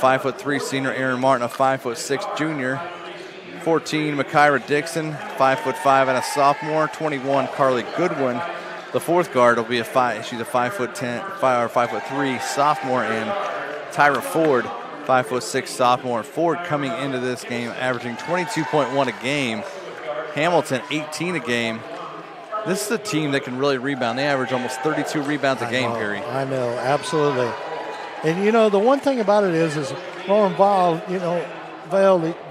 5'3" senior Aaron Martin, a 5'6" junior. 14, Makaira Dixon, 5'5" and a sophomore. 21, Carly Goodwin. The fourth guard will be she's a 5'3" sophomore, and Tyra Ford, 5'6" sophomore. Ford coming into this game averaging 22.1 a game. Hamilton, 18 a game. This is a team that can really rebound. They average almost 32 rebounds a game, Perry. I know, absolutely. And, the one thing about it is Lauren Vale,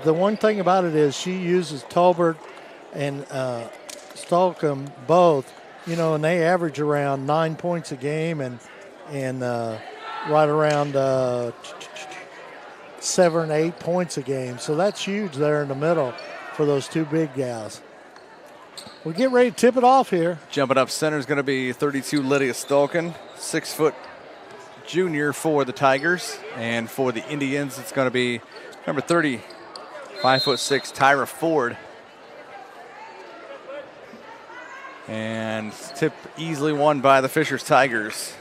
the one thing about it is she uses Tolbert and Stolcombe both, and they average around 9 points a game and right around 7, 8 points a game. So that's huge there in the middle for those two big gals. We get ready to tip it off here. Jumping up center is going to be 32, Lydia Stolken, 6' junior for the Tigers. And for the Indians, it's going to be number 30, 5'6", Tyra Ford. And tip easily won by the Fishers Tigers.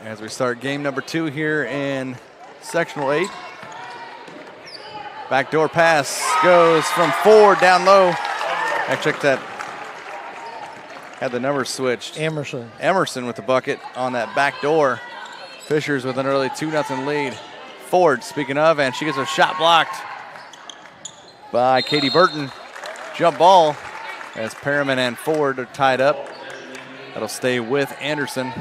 As we start game number 2 here in Sectional 8. Backdoor pass goes from Ford down low. I checked that. Had the numbers switched. Emerson with the bucket on that back door. Fishers with an early 2-0 lead. Ford, speaking of, and she gets her shot blocked by Katie Burton. Jump ball as Perriman and Ford are tied up. That'll stay with Anderson.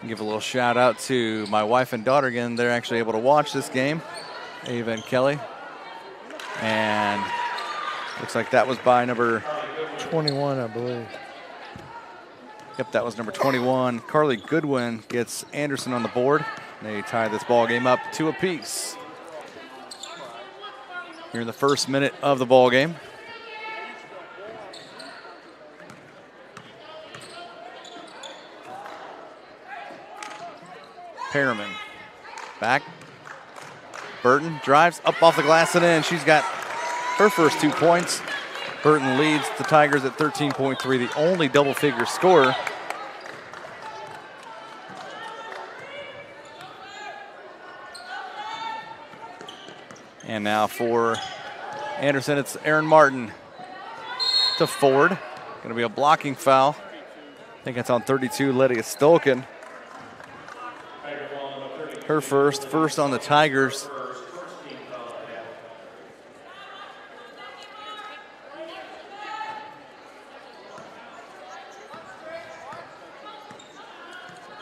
Give a little shout out to my wife and daughter again. They're actually able to watch this game. Ava and Kelly. And looks like that was by number 21, I believe. Yep, that was number 21. Carly Goodwin gets Anderson on the board. They tie this ball game up 2 apiece. Here in the first minute of the ball game. Perriman back. Burton drives up off the glass and in. She's got her first 2 points. Burton leads the Tigers at 13.3, the only double-figure scorer. And now for Anderson, it's Aaron Martin to Ford. Going to be a blocking foul. I think it's on 32, Lydia Stolken. Her first on the Tigers.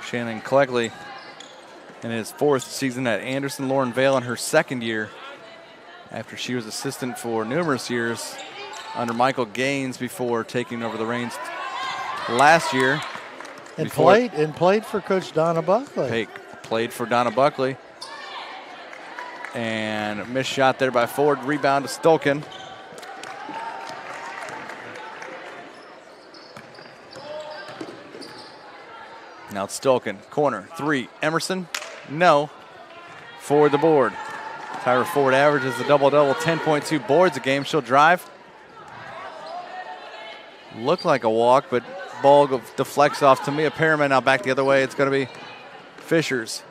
Shannon Cleggley in his 4th season at Anderson. Lauren Vale in her 2nd year after she was assistant for numerous years under Michael Gaines before taking over the reins last year. And played for Coach Donna Buckley. Played for Donna Buckley. And a missed shot there by Ford. Rebound to Stolken. Now it's Stolken. Corner. 3. Emerson. No. For the board. Tyra Ford averages the double-double. 10.2 boards a game. She'll drive. Looked like a walk, but ball deflects off to Mia Perriman. Now back the other way. It's going to be Fishers,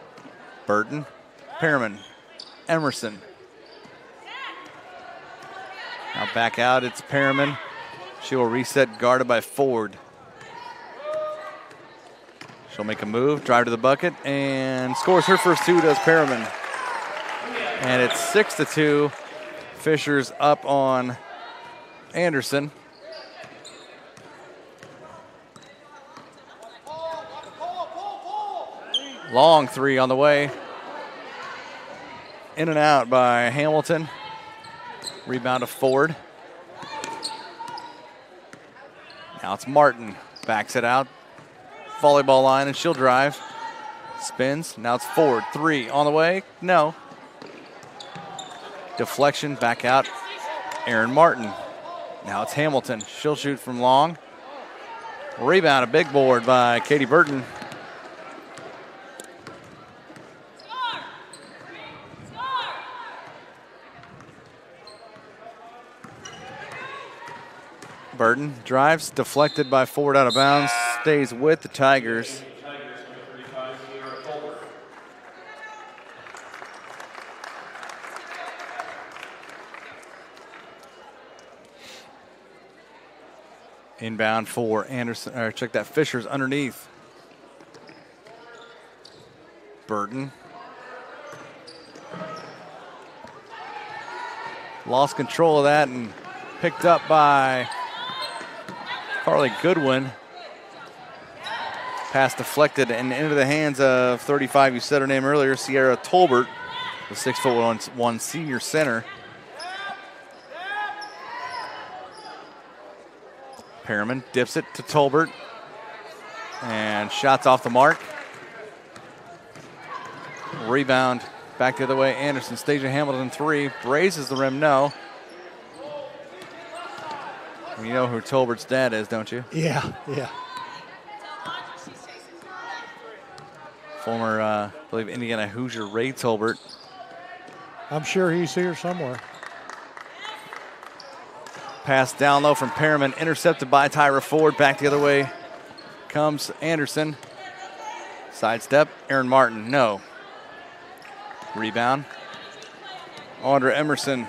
Burton, Perriman, Emerson. Now back out, it's Perriman. She will reset, guarded by Ford. She'll make a move, drive to the bucket, and scores her first 2, does Perriman. And it's 6-2. Fishers up on Anderson. Long 3 on the way. In and out by Hamilton. Rebound to Ford. Now it's Martin. Backs it out. Volleyball line, and she'll drive. Spins. Now it's Ford. 3 on the way. No. Deflection. Back out. Aaron Martin. Now it's Hamilton. She'll shoot from long. Rebound. A big board by Katie Burton. Burton drives, deflected by Ford out of bounds, stays with the Tigers. Inbound for Anderson, or check that, Fisher's underneath. Burton. Lost control of that and picked up by Carly Goodwin. Pass deflected and into the hands of 35, you said her name earlier, Sierra Tolbert, the 6'1" senior center. Perriman dips it to Tolbert. And shots off the mark. Rebound back the other way. Anderson, Stasia Hamilton 3. Raises the rim, no. You know who Tolbert's dad is, don't you? Yeah. Former, I believe, Indiana Hoosier Ray Tolbert. I'm sure he's here somewhere. Pass down low from Perriman, intercepted by Tyra Ford. Back the other way comes Anderson. Sidestep, Aaron Martin, no. Rebound. Audra Emerson.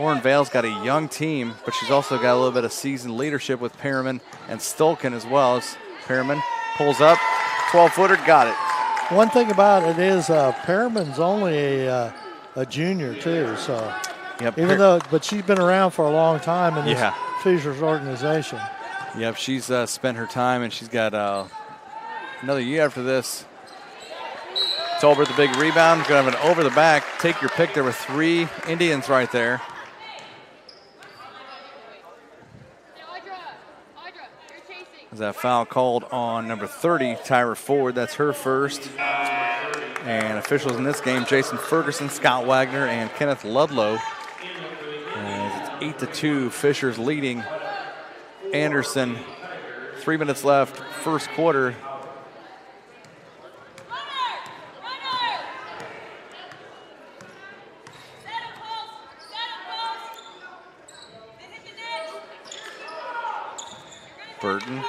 Warren Vale's got a young team, but she's also got a little bit of seasoned leadership with Perriman and Stolken as well. As Perriman pulls up, 12-footer, got it. One thing about it is Perriman's only a junior too, so Yep. but she's been around for a long time in this Fisher's organization. Yep, she's spent her time, and she's got another year after this. Tolbert, the big rebound, going to have an over the back. Take your pick. There were 3 Indians right there. Is that foul called on number 30, Tyra Ford? That's her first. And officials in this game, Jason Ferguson, Scott Wagner, and Kenneth Ludlow. And it's 8-2, Fisher's leading Anderson. 3 minutes left, first quarter. Burton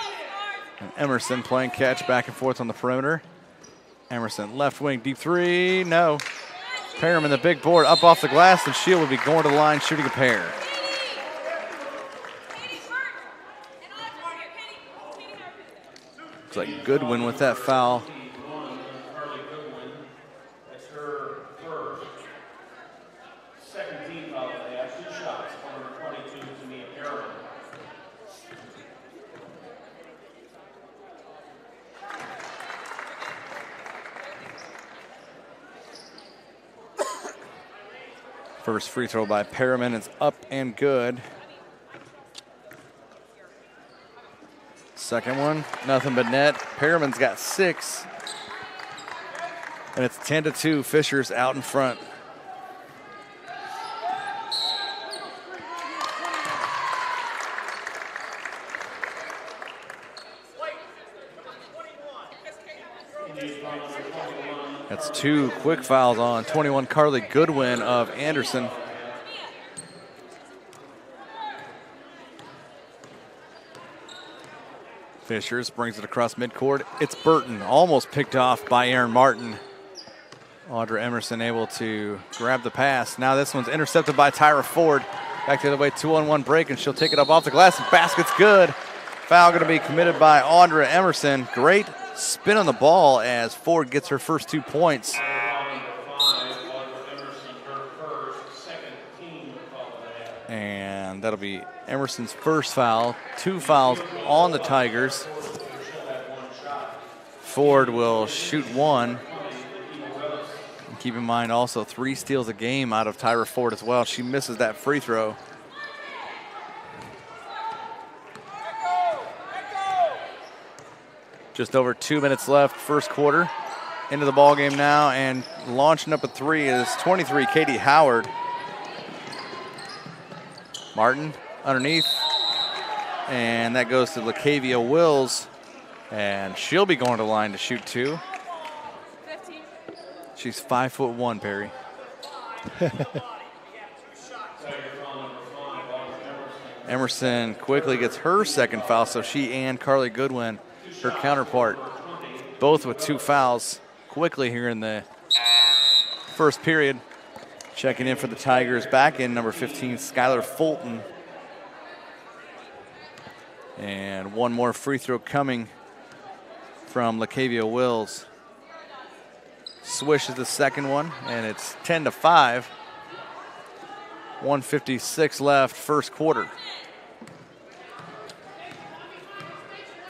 and Emerson playing catch back and forth on the perimeter. Emerson left wing, deep 3, no. Perriman, the big board, up off the glass, and Shield will be going to the line, shooting a pair. Looks like Goodwin with that foul. First free throw by Perriman is up and good. Second one, nothing but net. Perriman's got 6. And it's 10-2, Fisher's out in front. That's 2 quick fouls on 21, Carly Goodwin of Anderson. Fishers brings it across midcourt. It's Burton, almost picked off by Aaron Martin. Audra Emerson able to grab the pass. Now this one's intercepted by Tyra Ford. Back the other way, 2-on-1 break, and she'll take it up off the glass, and basket's good. Foul going to be committed by Audra Emerson. Great spin on the ball as Ford gets her first 2 points. And that'll be Emerson's first foul. 2 fouls on the Tigers. Ford will shoot 1. And keep in mind also 3 steals a game out of Tyra Ford as well. She misses that free throw. Just over 2 minutes left, first quarter. Into the ball game now, and launching up a 3 is 23, Katie Howard. Martin underneath, and that goes to LaCavia Wills, and she'll be going to the line to shoot 2. She's 5'1", Perry. Emerson quickly gets her second foul, so she and Carly Goodwin, her counterpart, both with 2 fouls quickly here in the first period. Checking in for the Tigers, back in number 15, Skylar Fulton. And one more free throw coming from LaCavia Wills. Swish is the second one, and it's 10-5. 1:56 left, first quarter.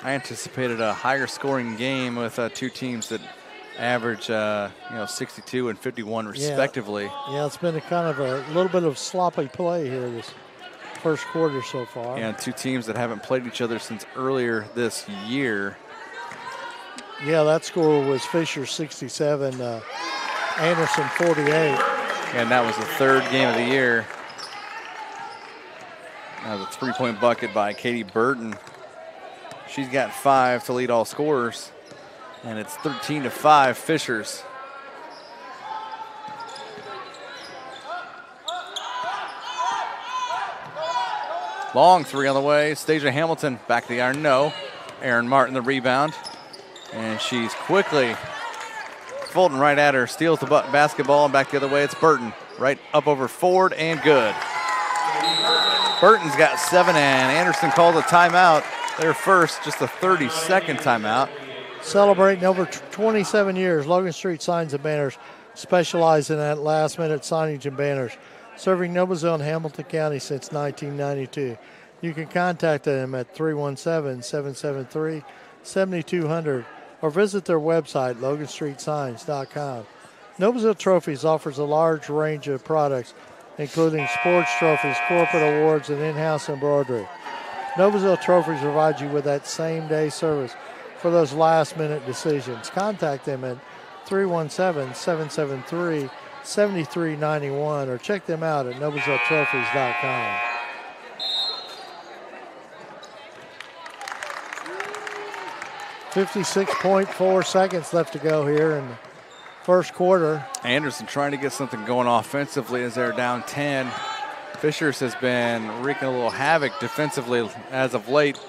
I anticipated a higher scoring game with 2 teams that average 62 and 51 respectively. Yeah, it's been a little bit of sloppy play here this first quarter so far. And 2 teams that haven't played each other since earlier this year. Yeah, that score was Fisher 67, Anderson 48. And that was the 3rd game of the year. That was a 3-point bucket by Katie Burton. She's got 5 to lead all scorers. And it's 13-5 Fishers. Long 3 on the way. Stasia Hamilton back to the iron. No. Aaron Martin the rebound. And she's quickly Fulton right at her. Steals the basketball and back the other way. It's Burton. Right up over Ford and good. Burton's got 7 and Anderson calls a timeout. Their first, just a 30-second timeout. Celebrating over 27 years, Logan Street Signs and Banners specialize in that last-minute signage and banners, serving Noblesville and Hamilton County since 1992. You can contact them at 317-773-7200 or visit their website, loganstreetsigns.com. Noblesville Trophies offers a large range of products, including sports trophies, corporate awards, and in-house embroidery. Noblesville Trophies provide you with that same-day service for those last-minute decisions. Contact them at 317-773-7391 or check them out at noblesvilletrophies.com. .4 seconds left to go here in the first quarter. Anderson trying to get something going offensively as they're down 10. Fishers has been wreaking a little havoc defensively as of late.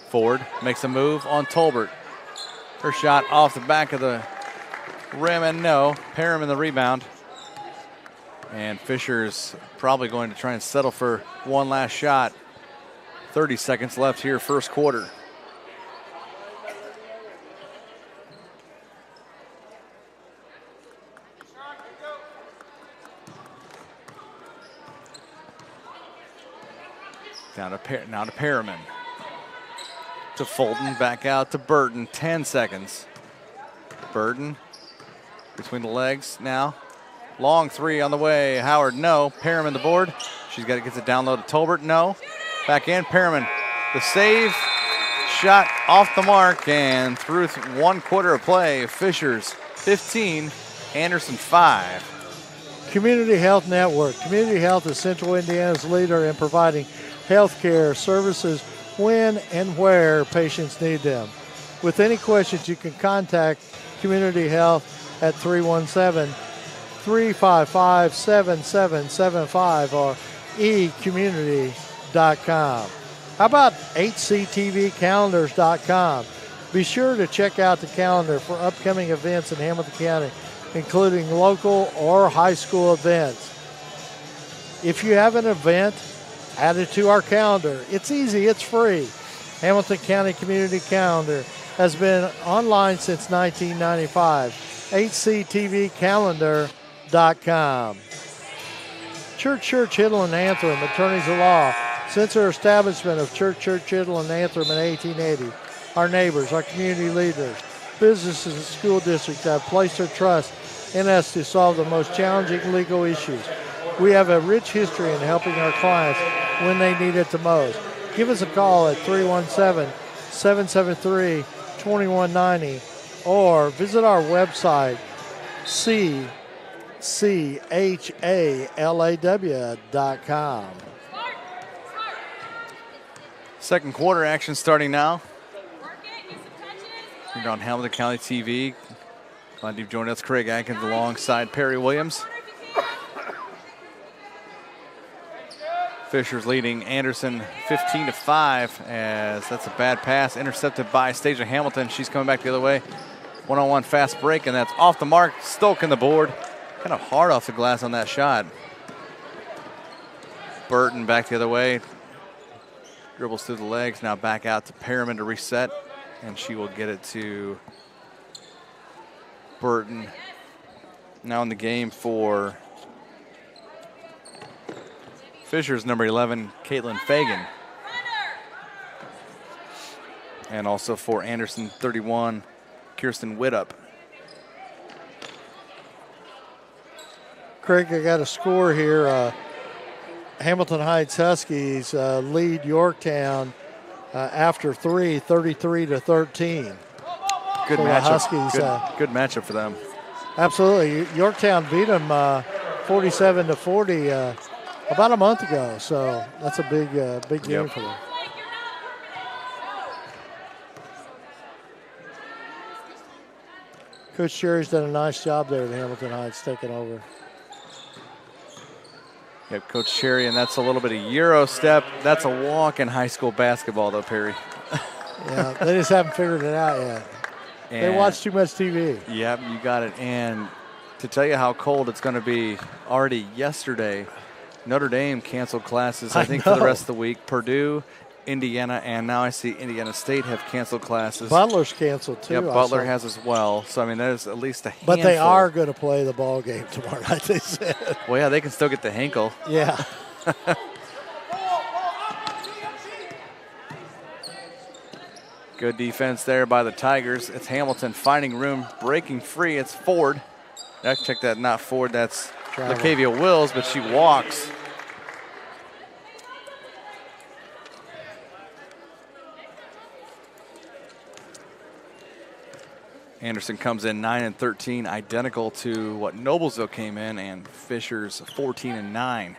Ford makes a move on Tolbert. Her shot off the back of the rim and no. Parham in the rebound. And Fishers probably going to try and settle for one last shot. 30 seconds left here, first quarter. Now to Perriman. To Fulton, back out to Burton, 10 seconds. Burton between the legs now. Long 3 on the way. Howard, no. Perriman the board. She's got to get the down low to Tolbert, no. Back in, Perriman. The save, shot off the mark, and through 1 quarter of play, Fishers 15, Anderson 5. Community Health Network. Community Health is Central Indiana's leader in providing health care services when and where patients need them. With any questions, you can contact Community Health at 317-355-7775 or ecommunity.com. How about HCTVcalendars.com? Be sure to check out the calendar for upcoming events in Hamilton County, including local or high school events. If you have an event, add it to our calendar. It's easy, it's free. Hamilton County Community Calendar has been online since 1995. HCTVcalendar.com. Church Hiddle and Antrim, attorneys of law. Since our establishment of Church Hiddle and Antrim in 1880, our neighbors, our community leaders, businesses, and school districts have placed their trust in us to solve the most challenging legal issues. We have a rich history in helping our clients when they need it the most. Give us a call at 317-773-2190 or visit our website, cchalaw.com. Second quarter action starting now. You're on Hamilton County TV. Glad you've joined us. Craig Atkins alongside Perry Williams. Fisher's leading Anderson 15-5 as that's a bad pass intercepted by Stasia Hamilton. She's coming back the other way. One-on-one fast break, and that's off the mark. Stolk in the board. Kind of hard off the glass on that shot. Burton back the other way. Dribbles through the legs. Now back out to Perriman to reset, and she will get it to Burton. Now in the game for Fisher's number 11, Caitlin Fagan. And also for Anderson, 31, Kirsten Widup. Craig, I got a score here. Hamilton Heights Huskies lead Yorktown after 3, 33-13. Good for matchup. Huskies, good matchup for them. Absolutely. Yorktown beat them 47-40 about a month ago, so that's a big game for them. Coach Sherry's done a nice job there at Hamilton Heights, taking over. Yep, Coach Sherry, and that's a little bit of Euro step. That's a walk in high school basketball, though, Perry. Yeah, they just haven't figured it out yet. They watch too much TV. Yep, you got it. And to tell you how cold it's going to be, already yesterday, Notre Dame canceled classes, I think, for the rest of the week. Purdue, Indiana, and now I see Indiana State have canceled classes. Butler's canceled, too. Yep, Butler has as well. So, I mean, there's at least a handful. But they are going to play the ball game tomorrow night, they said. Well, yeah, they can still get the Hinkle. Yeah. Good defense there by the Tigers. It's Hamilton finding room, breaking free. It's Ford. Check that, not Ford. That's LaCavia Wills, but she walks. Anderson comes in 9-13, identical to what Noblesville came in, and Fisher's 14-9.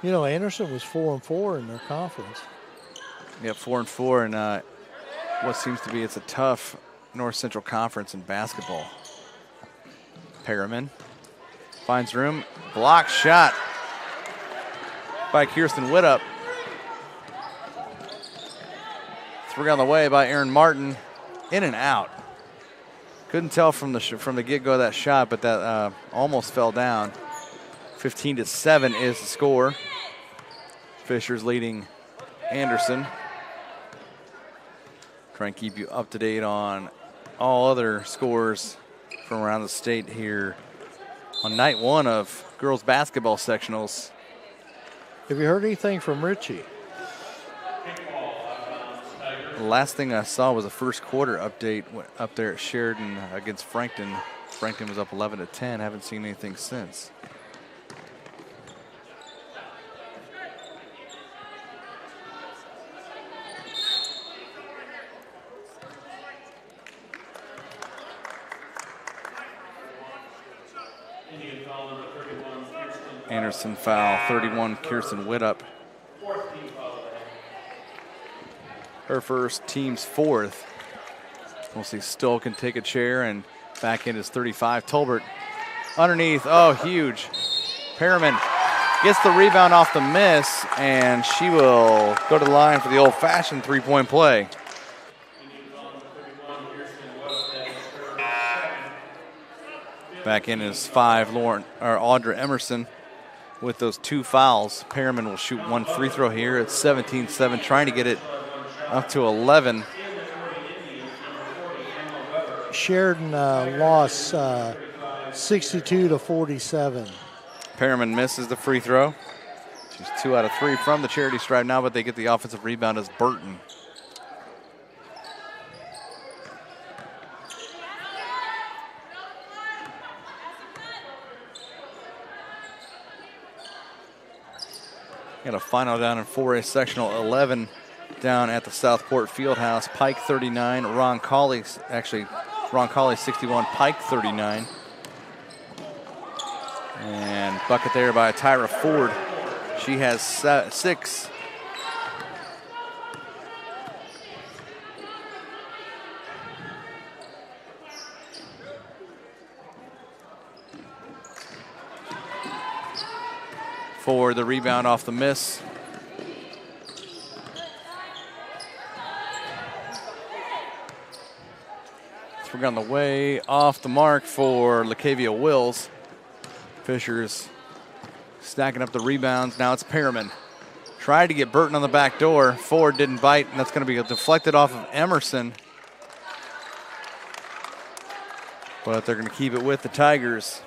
You know, Anderson was 4-4 in their conference. Yeah, 4-4, and what seems to be it's a tough North Central Conference in basketball. Perriman finds room, block shot by Kirsten Widup. 3 on the way by Erin Martin, in and out. Couldn't tell from the get-go of that shot, but that almost fell down. 15-7 is the score. Fisher's leading Anderson. Try and keep you up to date on all other scores from around the state here on night 1 of girls basketball sectionals. Have you heard anything from Richie? The last thing I saw was a first quarter update up there at Sheridan against Frankton. Frankton was up 11-10. Haven't seen anything since. Anderson foul, 31, Kirsten Widup. Her first, team's 4th. We'll see Stoll can take a chair, and back in is 35. Tolbert underneath, oh, huge. Perriman gets the rebound off the miss, and she will go to the line for the old-fashioned three-point play. Back in is 5, Audra Emerson with those 2 fouls. Perriman will shoot 1 free throw here. It's 17-7, trying to get it up to 11. Sheridan lost 62-47. Perriman misses the free throw. She's 2 out of 3 from the charity stripe now, but they get the offensive rebound as Burton. Got a final down in 4A sectional 11 down at the Southport Fieldhouse. Pike 39, Ron Colley 61, Pike 39. And bucket there by Tyra Ford. She has 6. for the rebound off the miss. We're on the way off the mark for LaCavia Wills. Fisher's stacking up the rebounds. Now it's Perriman. Tried to get Burton on the back door. Ford didn't bite, and that's going to be deflected off of Emerson. But they're going to keep it with the Tigers.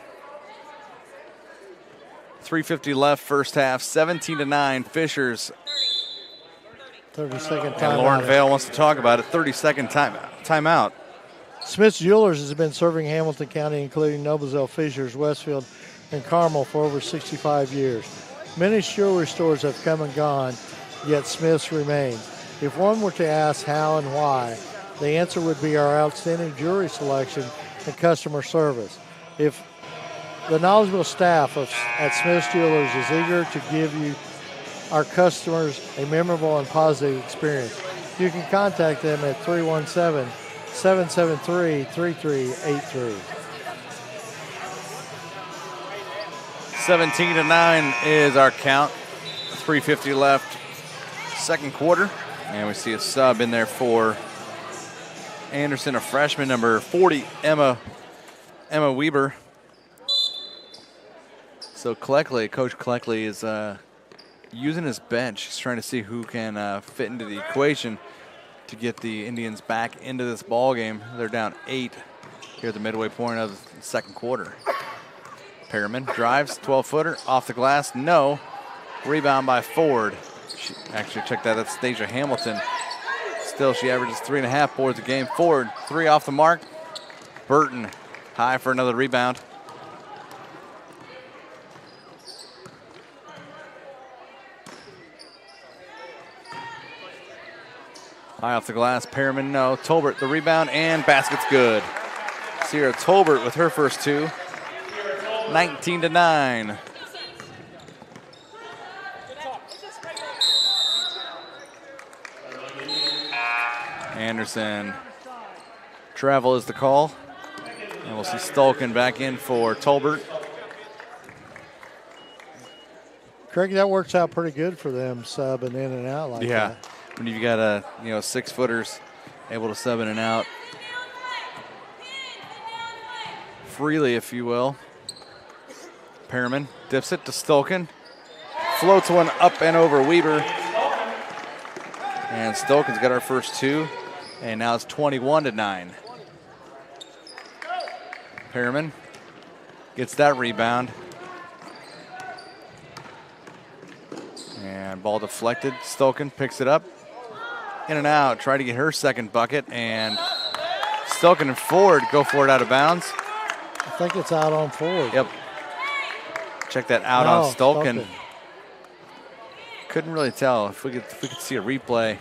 3:50 left, first half, 17-9. Fishers. 30-second timeout. And Lauren Vale wants to talk about it. 30-second timeout. Smith's Jewelers has been serving Hamilton County, including Noblesville, Fishers, Westfield, and Carmel for over 65 years. Many jewelry stores have come and gone, yet Smith's remains. If one were to ask how and why, the answer would be our outstanding jewelry selection and customer service. If the knowledgeable staff at Smith's Jewelers is eager to give you, our customers, a memorable and positive experience, you can contact them at 317-773-3383. 17-9 is our count. 3:50 left, second quarter. And we see a sub in there for Anderson, a freshman, number 40, Emma Weber. So Coach Cleckley is using his bench. He's trying to see who can fit into the equation to get the Indians back into this ball game. They're down 8 here at the midway point of the second quarter. Perriman drives, 12-footer, off the glass, no. Rebound by Ford. She actually checked that, that's Stasia Hamilton. Still, she averages 3.5 boards a game. Ford, 3 off the mark. Burton, high for another rebound. High off the glass, Perriman, no. Tolbert, the rebound, and basket's good. Sierra Tolbert with her first 2. 19-9. Anderson. Travel is the call. And we'll see Stolken back in for Tolbert. Craig, that works out pretty good for them, subbing in and out like that. When you've got 6-footers able to sub in and out freely, if you will. Perriman dips it to Stolken. Floats one up and over Weber. And Stolken's got our first 2. And now it's 21-9. Perriman gets that rebound. And ball deflected. Stolken picks it up. In and out. Try to get her second bucket. And Stolken and Ford go for it out of bounds. I think it's out on Ford. Yep. Check that out on Stolken. Couldn't really tell if we could see a replay.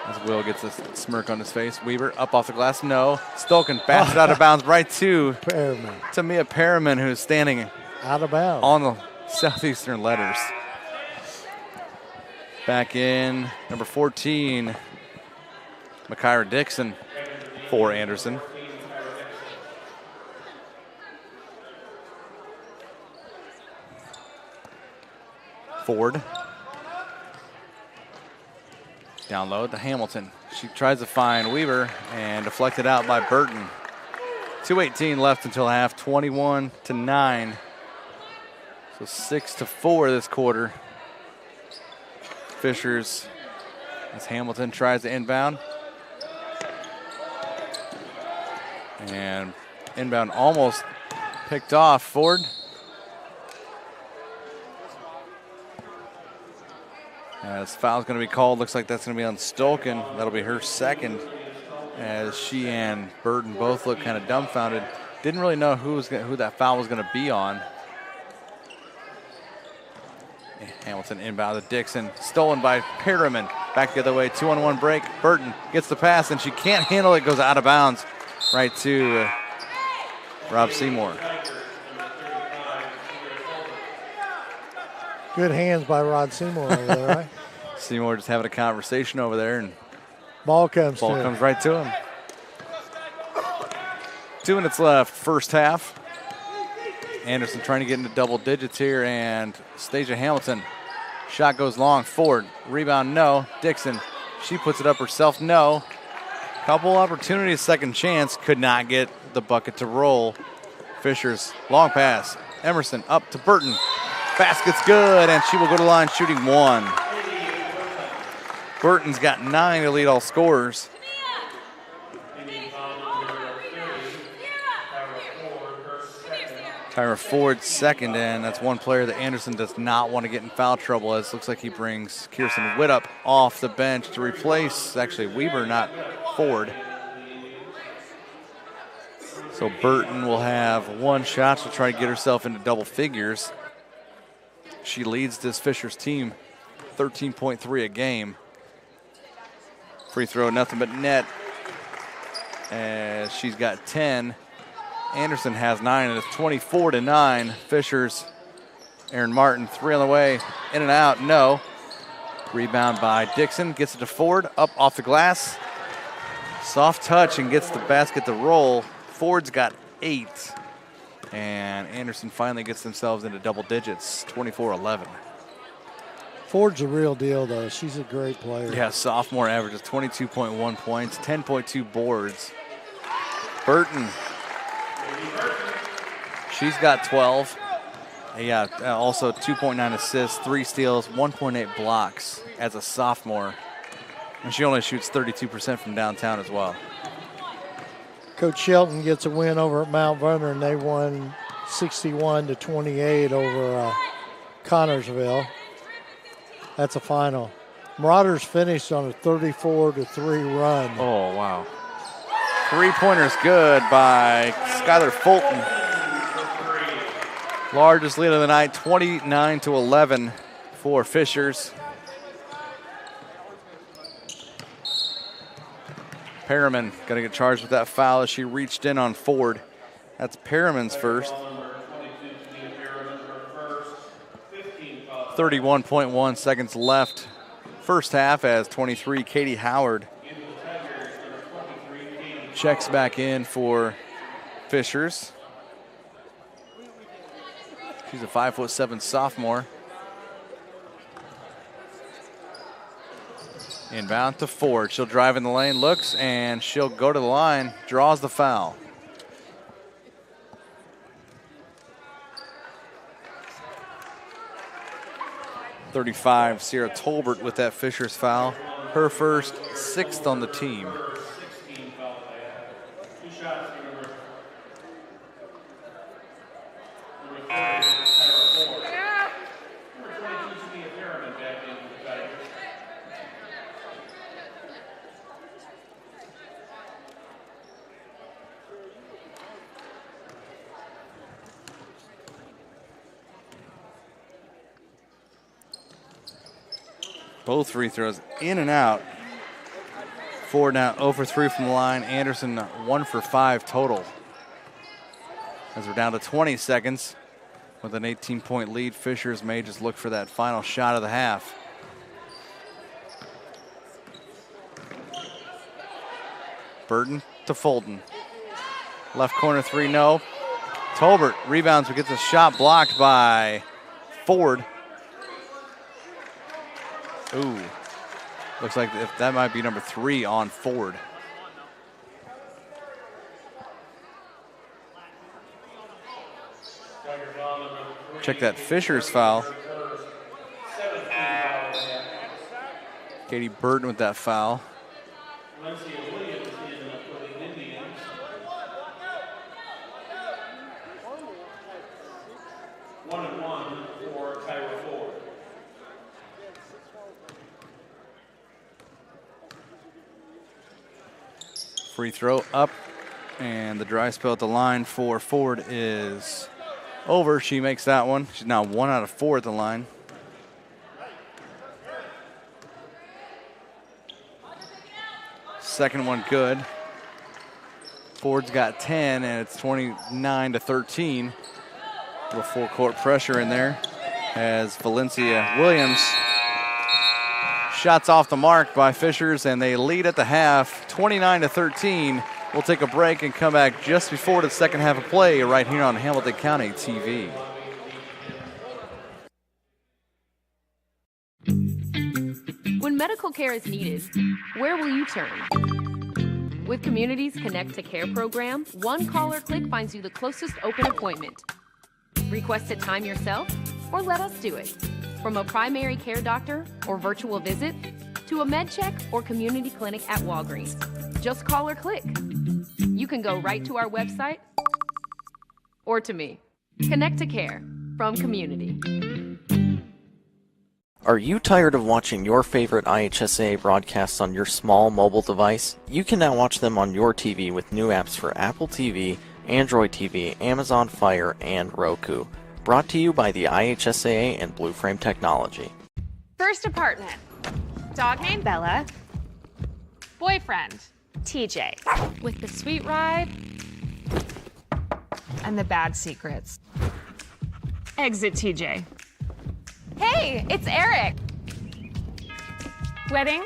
As Will gets a smirk on his face. Weaver up off the glass. No. Stolken passes out of bounds right to Mia Perriman, who's standing out of bounds on the Southeastern letters. Back in number 14, Makira Dixon for Anderson. Ford. Down low to Hamilton. She tries to find Weaver and deflected out by Burton. 2:18 left until half, 21-9. So 6-4 this quarter. Fishers, as Hamilton tries to inbound. And inbound almost picked off. Ford. As foul's going to be called, looks like that's going to be on Stolken. That'll be her second, as she and Burton both look kind of dumbfounded. Didn't really know who that foul was going to be on. Hamilton inbound to Dixon, stolen by Perriman. Back the other way, 2-on-1 break. Burton gets the pass, and she can't handle it. Goes out of bounds, right to Rob Seymour. Good hands by Rod Seymour over there, right? Seymour just having a conversation over there, and ball comes right to him. 2 minutes left, first half. Anderson trying to get into double digits here, and Stasia Hamilton. Shot goes long. Ford. Rebound, no. Dixon. She puts it up herself, no. Couple opportunities, second chance. Could not get the bucket to roll. Fisher's long pass. Emerson up to Burton. Basket's good, and she will go to the line shooting 1. Burton's got 9 to lead all scorers. Tyra Ford second, and that's one player that Anderson does not want to get in foul trouble, as looks like he brings Kirsten Widup off the bench to replace, actually, Weber, not Ford. So Burton will have 1 shot to try to get herself into double figures. She leads this Fisher's team 13.3 a game. Free throw, nothing but net, as she's got 10. Anderson has 9, and it's 24-9. Fisher's Aaron Martin, 3 on the way, in and out, no. Rebound by Dixon, gets it to Ford, up off the glass. Soft touch and gets the basket to roll. Ford's got 8, and Anderson finally gets themselves into double digits, 24-11. Ford's a real deal, though. She's a great player. Yeah, sophomore averages 22.1 points, 10.2 boards. Burton. She's got 12. Yeah, also 2.9 assists, 3 steals, 1.8 blocks as a sophomore. And she only shoots 32% from downtown as well. Coach Shelton gets a win over at Mount Vernon, and they won 61-28 over Connorsville. That's a final. Marauders finished on a 34-3 run. Oh, wow. 3-pointer's good by Skylar Fulton. Largest lead of the night, 29-11 for Fishers. Perriman going to get charged with that foul as she reached in on Ford. That's Perriman's first. 31.1 seconds left. First half as 23, Katie Howard checks back in for Fishers. She's a 5'7" sophomore. Inbound to Ford. She'll drive in the lane, looks, and she'll go to the line, draws the foul. .35, Sierra Tolbert with that Fishers foul. Her first, 6th on the team. Both free throws in and out. Ford now 0 for 3 from the line. Anderson 1 for 5 total. As we're down to 20 seconds with an 18-point lead, Fishers may just look for that final shot of the half. Burton to Fulton. Left corner 3, no. Tolbert rebounds but gets a shot blocked by Ford. Ooh, looks like that might be number 3 on Ford. Check that Fishers foul. Katie Burton with that foul. Free throw up, and the dry spell at the line for Ford is over. She makes that one. She's now 1 out of 4 at the line. Second one good. Ford's got 10, and it's 29-13. A little full court pressure in there as Valencia Williams shots off the mark by Fishers, and they lead at the half, 29-13. We'll take a break and come back just before the second half of play right here on Hamilton County TV. When medical care is needed, where will you turn? With Community's Connect to Care program, one call or click finds you the closest open appointment. Request a time yourself or let us do it. From a primary care doctor or virtual visit to a med check or community clinic at Walgreens. Just call or click. You can go right to our website or to me. Connect to Care from Community. Are you tired of watching your favorite IHSA broadcasts on your small mobile device? You can now watch them on your TV with new apps for Apple TV, Android TV, Amazon Fire, and Roku. Brought to you by the IHSAA and Blue Frame Technology. First apartment. Dog named Bella. Boyfriend, TJ. With the sweet ride and the bad secrets. Exit TJ. Hey, it's Eric. Wedding,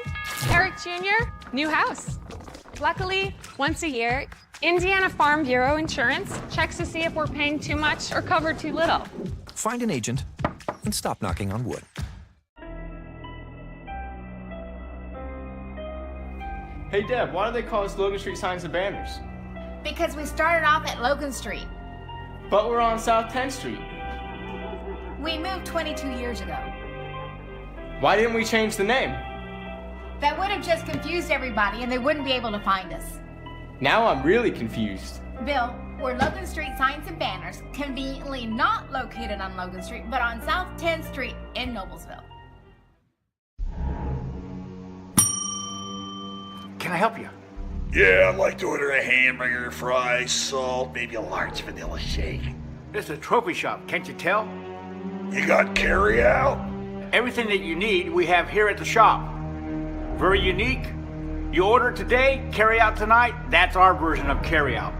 Eric Jr., new house. Luckily, once a year, Indiana Farm Bureau Insurance checks to see if we're paying too much or covered too little. Find an agent and stop knocking on wood. Hey Deb, why do they call us Logan Street Signs and Banners? Because we started off at Logan Street. But we're on South 10th Street. We moved 22 years ago. Why didn't we change the name? That would have just confused everybody and they wouldn't be able to find us. Now I'm really confused. Bill, we're Logan Street Signs and Banners, conveniently not located on Logan Street, but on South 10th Street in Noblesville. Can I help you? Yeah, I'd like to order a hamburger, fries, salt, maybe a large vanilla shake. This is a trophy shop, can't you tell? You got carry out? Everything that you need, we have here at the shop. Very unique. You order today, carry out tonight. That's our version of carry out.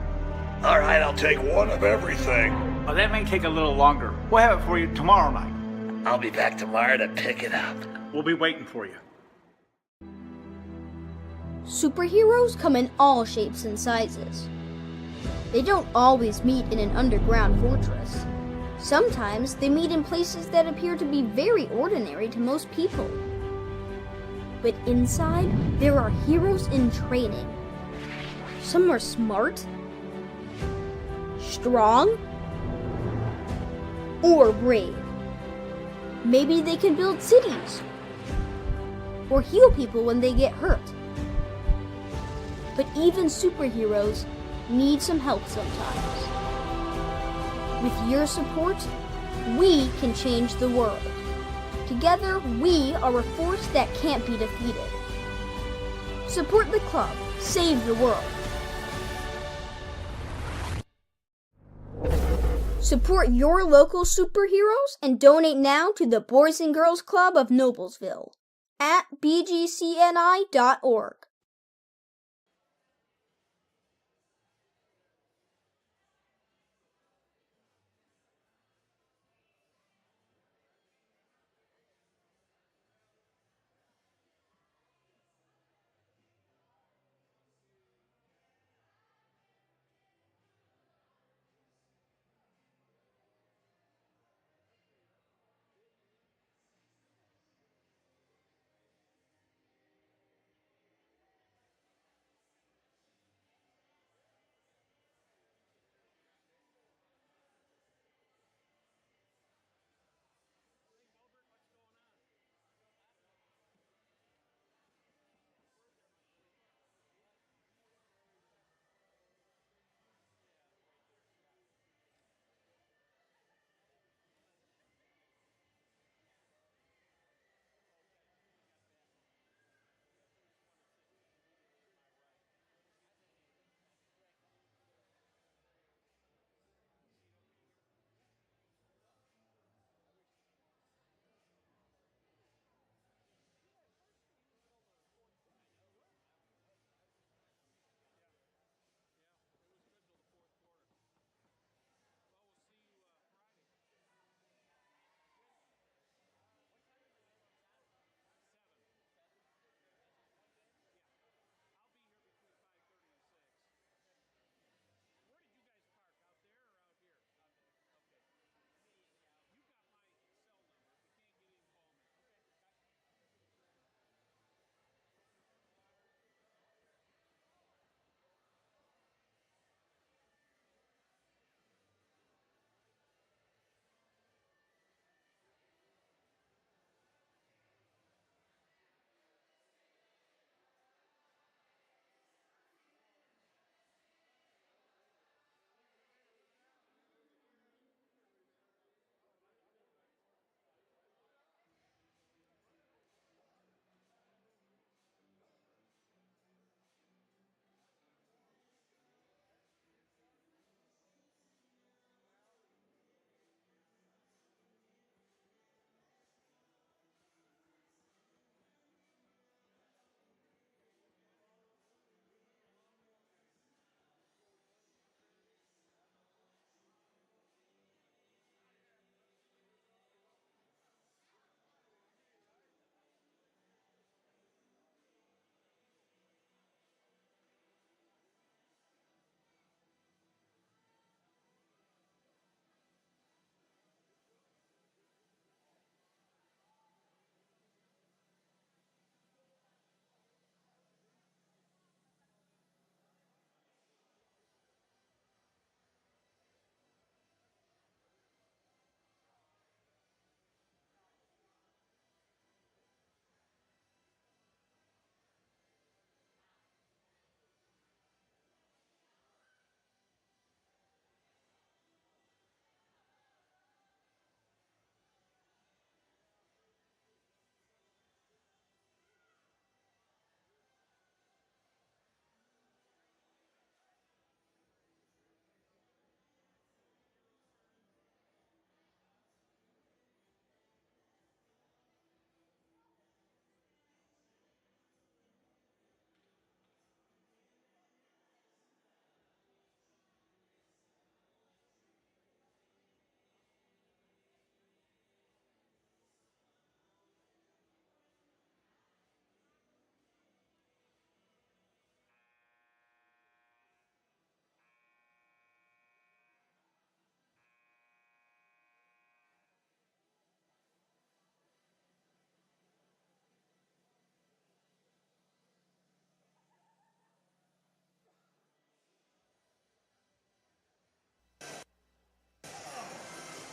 All right, I'll take one of everything. Well, that may take a little longer. We'll have it for you tomorrow night. I'll be back tomorrow to pick it up. We'll be waiting for you. Superheroes come in all shapes and sizes. They don't always meet in an underground fortress. Sometimes they meet in places that appear to be very ordinary to most people. But inside, there are heroes in training. Some are smart, strong, or brave. Maybe they can build cities or heal people when they get hurt. But even superheroes need some help sometimes. With your support, we can change the world. Together, we are a force that can't be defeated. Support the club. Save the world. Support your local superheroes and donate now to the Boys and Girls Club of Noblesville at bgcni.org.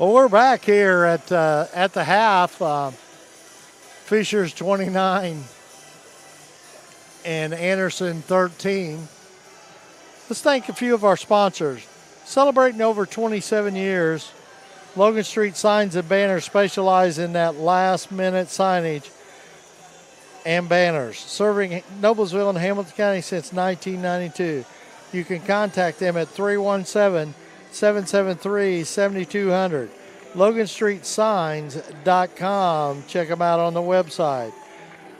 Well, we're back here at the half. Fishers 29 and Anderson 13. Let's thank a few of our sponsors. Celebrating over 27 years, Logan Street Signs and Banners specialize in that last-minute signage and banners, serving Noblesville and Hamilton County since 1992. You can contact them at 317-773-7200. LoganStreetSigns.com. Check them out on the website.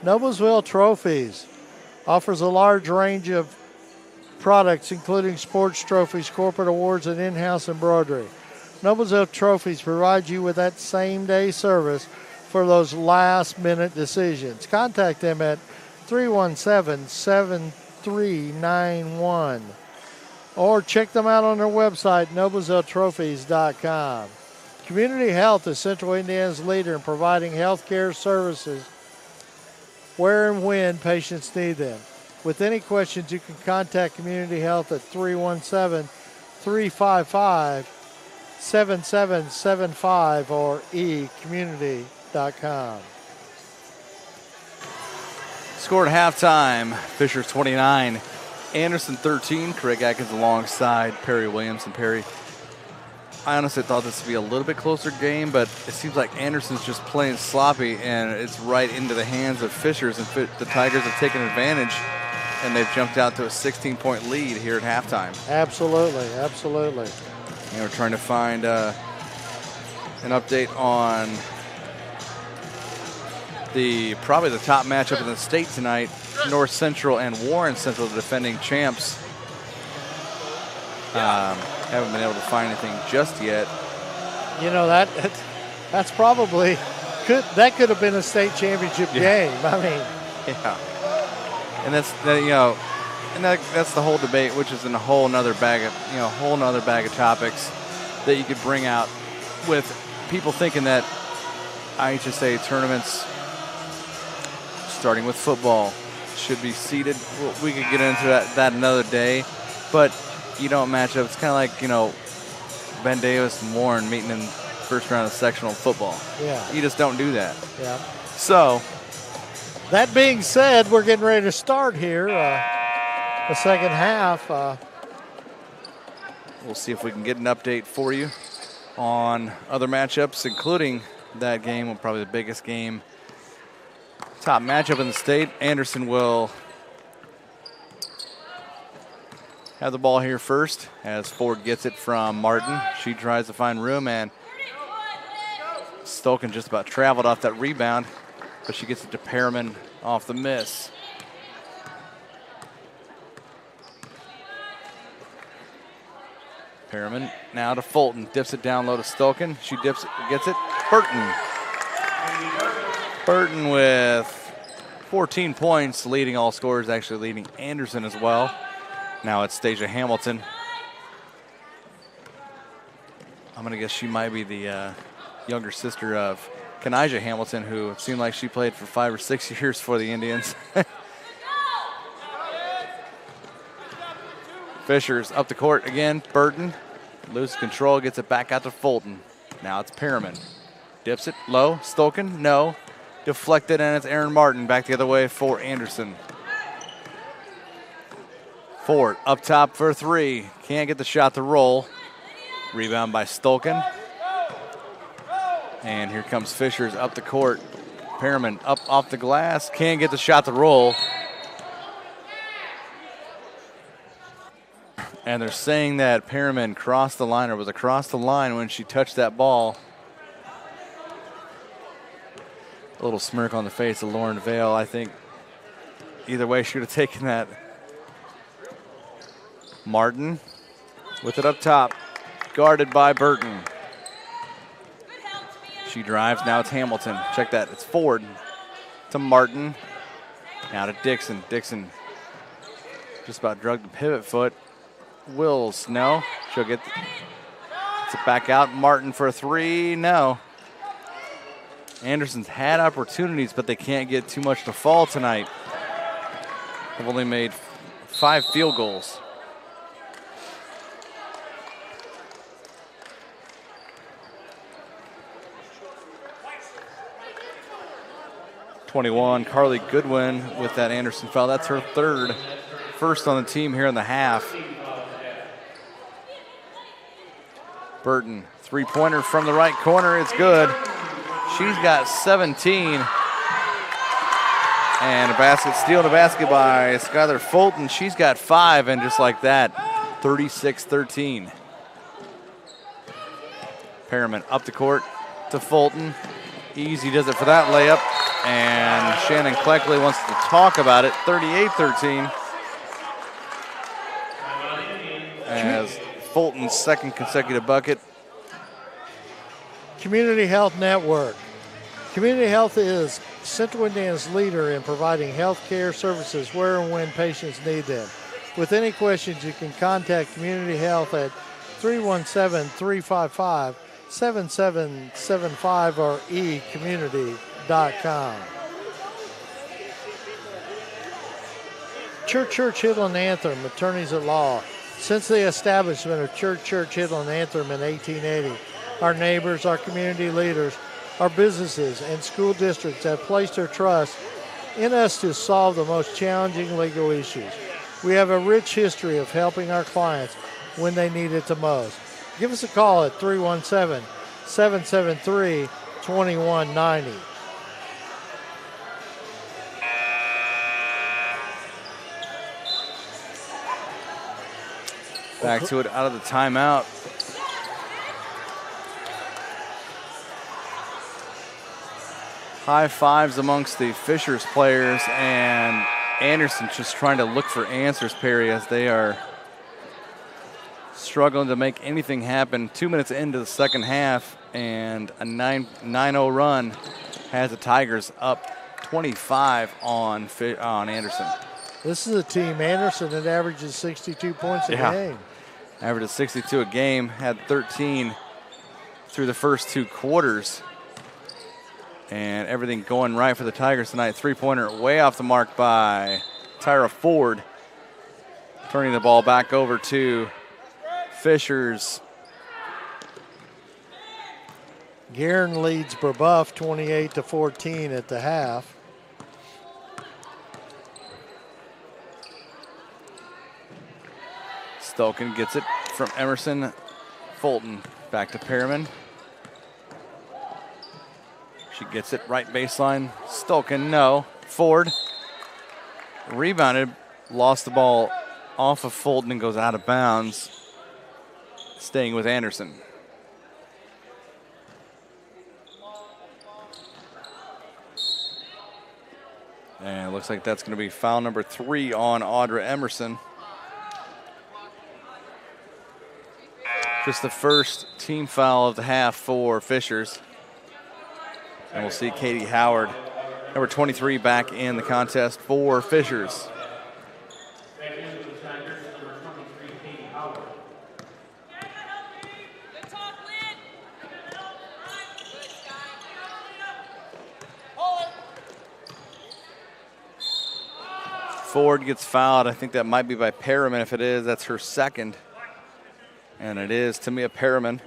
Noblesville Trophies offers a large range of products, including sports trophies, corporate awards, and in-house embroidery. Noblesville Trophies provides you with that same-day service for those last-minute decisions. Contact them at 317-7391. Or check them out on their website, NoblesvilleTrophies.com. Community Health is Central Indiana's leader in providing health care services where and when patients need them. With any questions, you can contact Community Health at 317-355-7775 or ecommunity.com. Scored halftime, Fishers 29, Anderson 13. Craig Atkins alongside Perry Williams. And Perry, I honestly thought this would be a little bit closer game, but it seems like Anderson's just playing sloppy, and it's right into the hands of Fishers, and the Tigers have taken advantage, and they've jumped out to a 16-point lead here at halftime. Absolutely, absolutely. And we're trying to find an update on probably the top matchup in the state tonight. North Central and Warren Central, the defending champs. Haven't been able to find anything just yet. You know, that's probably could have been a state championship game. I mean, yeah. And that's the whole debate, which is in a whole nother bag of topics that you could bring out with people thinking that IHSA tournaments, starting with football, should be seeded. We could get into that another day, but you don't match up. It's kind of like, Ben Davis and Warren meeting in first round of sectional football. Yeah. You just don't do that. Yeah. So, that being said, we're getting ready to start here the second half. We'll see if we can get an update for you on other matchups, including that game, probably the biggest game. Top matchup in the state. Anderson will have the ball here first as Ford gets it from Martin. She tries to find room, and Stolken just about traveled off that rebound, but she gets it to Perriman off the miss. Perriman now to Fulton, dips it down low to Stolken. She dips it, gets it. Burton with 14 points, leading all scorers, actually leading Anderson as well. Now it's Stasia Hamilton. I'm going to guess she might be the younger sister of Kanijah Hamilton, who it seemed like she played for 5 or 6 years for the Indians. Fishers up the court again. Burton loses control, gets it back out to Fulton. Now it's Perriman. Dips it low. Stolken, no. Deflected, and it's Aaron Martin back the other way for Anderson. Ford up top for 3. Can't get the shot to roll. Rebound by Stolken. And here comes Fishers up the court. Perriman up off the glass. Can't get the shot to roll. And they're saying that Perriman crossed the line or was across the line when she touched that ball. A little smirk on the face of Lauren Vale. I think either way she would have taken that. Martin with it up top, guarded by Burton. She drives, now it's Hamilton. Check that, it's Ford to Martin. Now to Dixon. Dixon just about drugged the pivot foot. Wills, no. She'll get it back out. Martin for 3, no. Anderson's had opportunities, but they can't get too much to fall tonight. They've only made 5 field goals. 21, Carly Goodwin with that Anderson foul. That's her third, first on the team here in the half. Burton, three-pointer from the right corner. It's good. She's got 17. And a basket, steal the basket by Skylar Fulton. She's got 5, and just like that, 36-13. Perriman up the court to Fulton. Easy does it for that layup. And Shannon Cleckley wants to talk about it. 38-13. As Fulton's second consecutive bucket. Community Health Network. Community Health is Central Indiana's leader in providing health care services where and when patients need them. With any questions, you can contact Community Health at 317-355-7775 or ecommunity.com. Church Hill Anthem, attorneys at law. Since the establishment of Church Hill Anthem in 1880, our neighbors, our community leaders, our businesses, and school districts have placed their trust in us to solve the most challenging legal issues. We have a rich history of helping our clients when they need it the most. Give us a call at 317-773-2190. Back to it out of the timeout. High fives amongst the Fishers players, and Anderson just trying to look for answers, Perry, as they are struggling to make anything happen. 2 minutes into the second half, and a 9-0 run has the Tigers up 25 on Anderson. This is a team, Anderson, that averages 62 points a game. Averages 62 a game, had 13 through the first 2 quarters. And everything going right for the Tigers tonight. Three-pointer way off the mark by Tyra Ford. Turning the ball back over to Fishers. Guerin leads Brebeuf 28-14 at the half. Stolken gets it from Emerson. Fulton back to Perriman. She gets it right baseline. Stolken, no. Ford rebounded, lost the ball off of Fulton and goes out of bounds. Staying with Anderson. And it looks like that's going to be foul number 3 on Audra Emerson. Just the first team foul of the half for Fishers. And we'll see Katie Howard, number 23, back in the contest for Fishers. Ford gets fouled. I think that might be by Perriman. If it is, that's her second. And it is Tamia Perriman.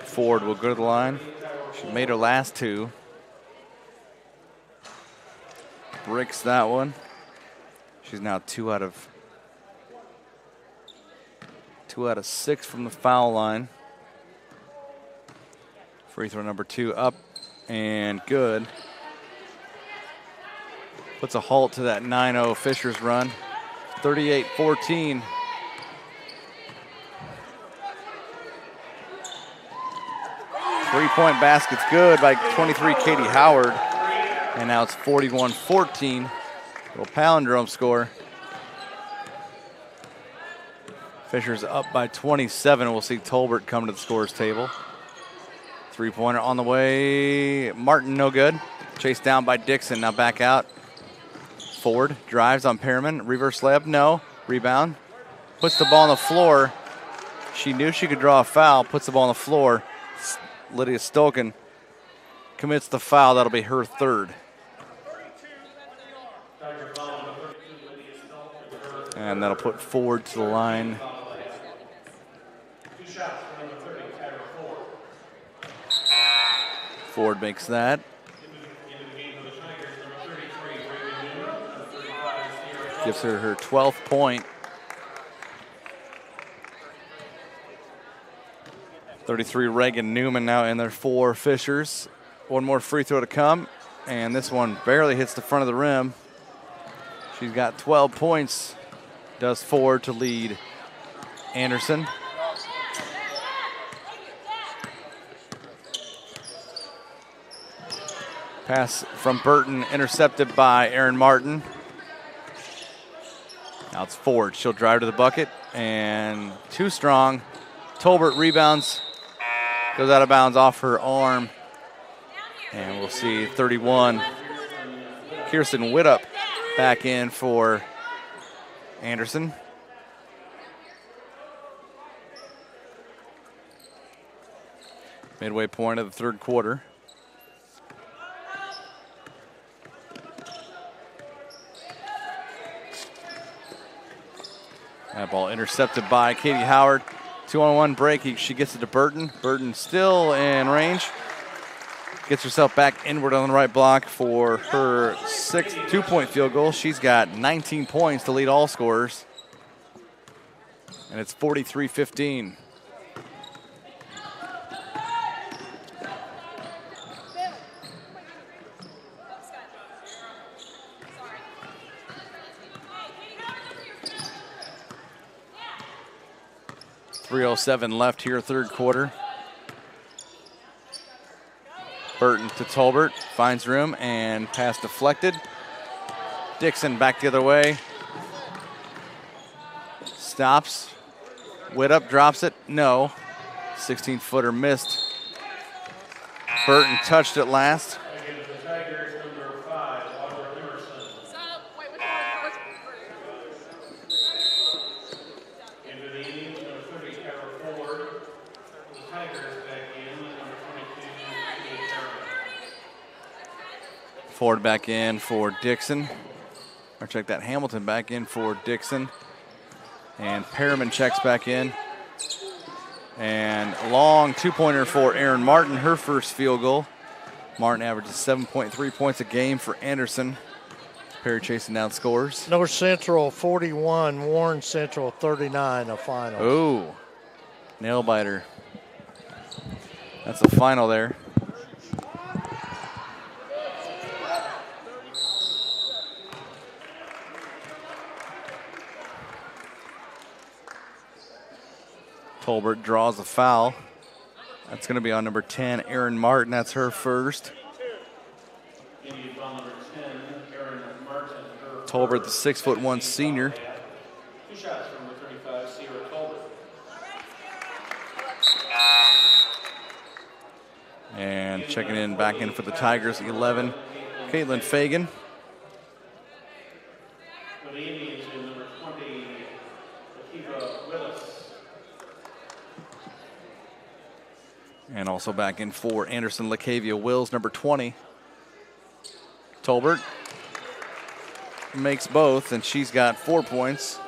Ford will go to the line. She made her last 2. Bricks that one. She's now 2 out of 6 from the foul line. Free throw number 2 up and good. Puts a halt to that 9-0 Fishers run. 38-14. Three-point basket's good by 23 Katie Howard. And now it's 41-14. Little palindrome score. Fishers up by 27. We'll see Tolbert come to the scorer's table. Three-pointer on the way. Martin, no good. Chased down by Dixon. Now back out. Ford drives on Perriman. Reverse layup, no. Rebound. Puts the ball on the floor. She knew she could draw a foul. Puts the ball on the floor. Lydia Stolken commits the foul. That'll be her third. And that'll put Ford to the line. Ford makes that. Gives her her 12th point. 33 Reagan Newman now in there for Fishers. One more free throw to come, and this one barely hits the front of the rim. She's got 12 points, does Ford to lead Anderson. Pass from Burton, intercepted by Aaron Martin. Now it's Ford. She'll drive to the bucket, and too strong. Tolbert rebounds, goes out of bounds off her arm. And we'll see 31. Kirsten Widup back in for Anderson. Midway point of the third quarter. That ball intercepted by Katie Howard. 2-on-1 break. She gets it to Burton. Burton still in range. Gets herself back inward on the right block for her 6th 2-point field goal. She's got 19 points to lead all scorers. And it's 43-15. .307 left here, third quarter. Burton to Tolbert, finds room, and pass deflected. Dixon back the other way. Stops. Widup drops it. No. 16-footer missed. Burton touched it last. Ford back in for Dixon. Or check that, Hamilton back in for Dixon. And Perriman checks back in. And a long two-pointer for Aaron Martin, her first field goal. Martin averages 7.3 points a game for Anderson. Perry chasing down scores. North Central 41, Warren Central 39, a final. Ooh, nail biter. That's the final there. Tolbert draws a foul. That's going to be on number 10, Aaron Martin. That's her first. Tolbert, the 6'1" senior. 2 shots from number 35, Sierra Tolbert. And checking in back in for the Tigers, 11, Caitlin Fagan. For the Indians, in number 20, Akiva Willis. And also back in for Anderson, Lacavia Wills, number 20. Tolbert makes both, and she's got 4 points.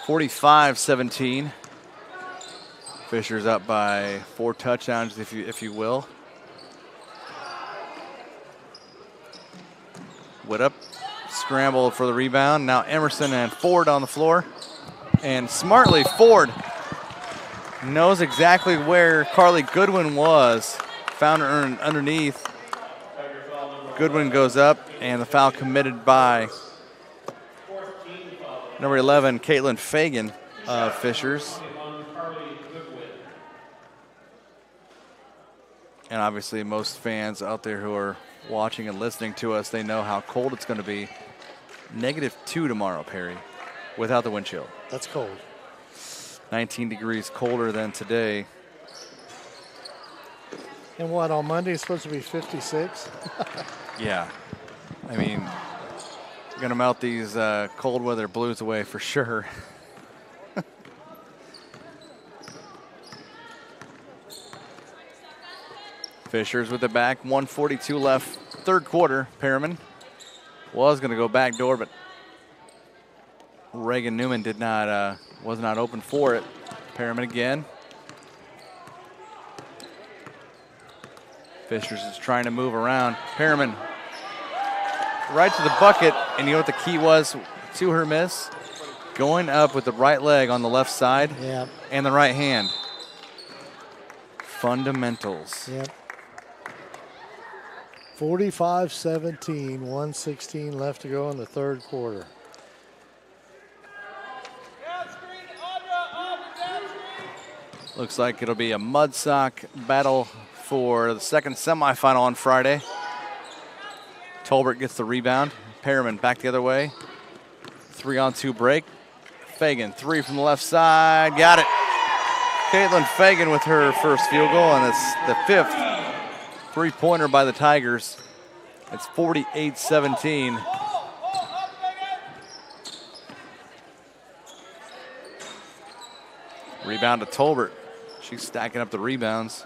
45-17. Fisher's up by 4 touchdowns, if you will. Widup scrambled for the rebound. Now Emerson and Ford on the floor. And smartly, Ford knows exactly where Carly Goodwin was. Found her underneath. Goodwin goes up, and the foul committed by number 11, Caitlin Fagan of Fishers. And obviously most fans out there who are watching and listening to us, they know how cold it's going to be. -2 tomorrow, Perry, without the wind chill. That's cold. 19 degrees colder than today. And what, on Monday it's supposed to be 56? Yeah. I mean, going to melt these cold weather blues away for sure. Fishers with the back, 1:42 left, third quarter. Perriman was going to go back door, but Reagan Newman was not open for it. Perriman again. Fishers is trying to move around. Perriman right to the bucket, and you know what the key was to her miss? Going up with the right leg on the left side and the right hand. Fundamentals. Yep. 45-17, 1:16 left to go in the third quarter. Looks like it'll be a mud sock battle for the second semifinal on Friday. Tolbert gets the rebound. Perriman back the other way. 3-on-2 break. Fagan, 3 from the left side. Got it. Caitlin Fagan with her first field goal, and it's the 5th three-pointer by the Tigers. It's 48-17. Rebound to Tolbert. She's stacking up the rebounds.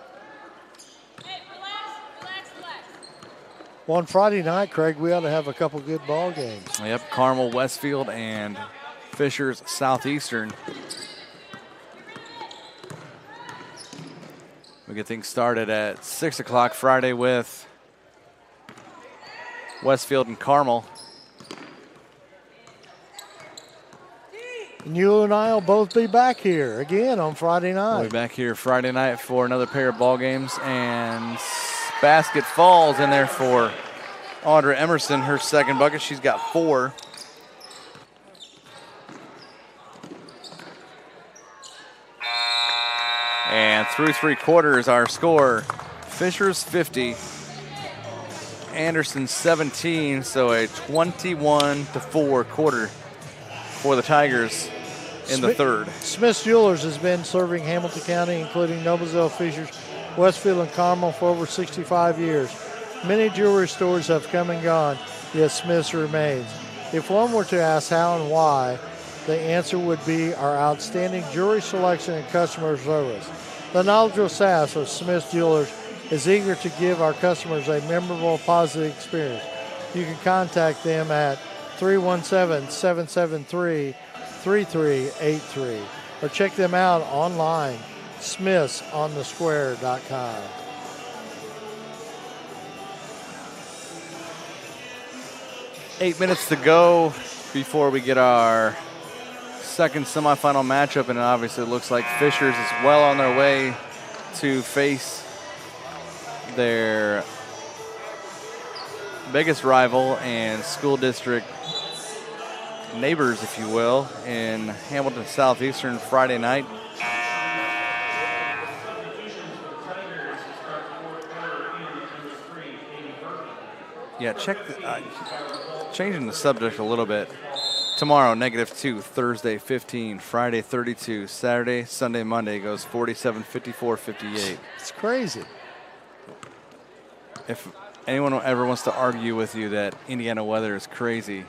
Well, on Friday night, Craig, we ought to have a couple good ball games. Yep, Carmel, Westfield, and Fishers, Southeastern. We get things started at 6 o'clock Friday with Westfield and Carmel. And you and I will both be back here again on Friday night. We'll be back here Friday night for another pair of ball games, and basket falls in there for Audra Emerson, her second bucket. She's got 4. And through 3 quarters, our score, Fishers 50, Anderson 17, so a 21-4 quarter for the Tigers in the third. Smith's Jewelers has been serving Hamilton County, including Noblesville, Fishers, Westfield, and Carmel for over 65 years. Many jewelry stores have come and gone, yet Smith's remains. If one were to ask how and why, the answer would be our outstanding jewelry selection and customer service. The knowledgeable staff of Smith's Jewelers is eager to give our customers a memorable, positive experience. You can contact them at 317-773-3383 or check them out online, smithsonthesquare.com. Eight minutes to go before we get our second semifinal matchup, and obviously it looks like Fishers is well on their way to face their biggest rival and school district neighbors, if you will, in Hamilton Southeastern Friday night. Yeah, changing the subject a little bit. Tomorrow, -2, Thursday, 15, Friday, 32, Saturday, Sunday, Monday goes 47, 54, 58. It's crazy. If anyone ever wants to argue with you that Indiana weather is crazy,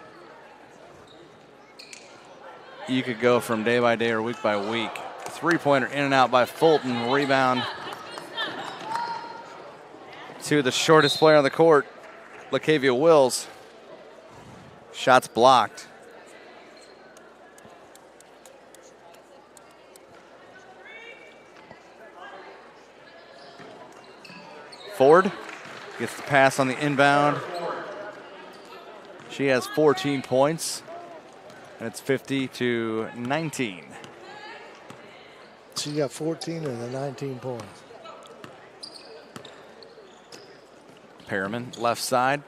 you could go from day by day or week by week. Three-pointer in and out by Fulton. Rebound to the shortest player on the court, LaCavia Wills. Shots blocked. Ford gets the pass on the inbound. She has 14 points, and it's 50-19. She got 14 and the 19 points. Perriman, left side.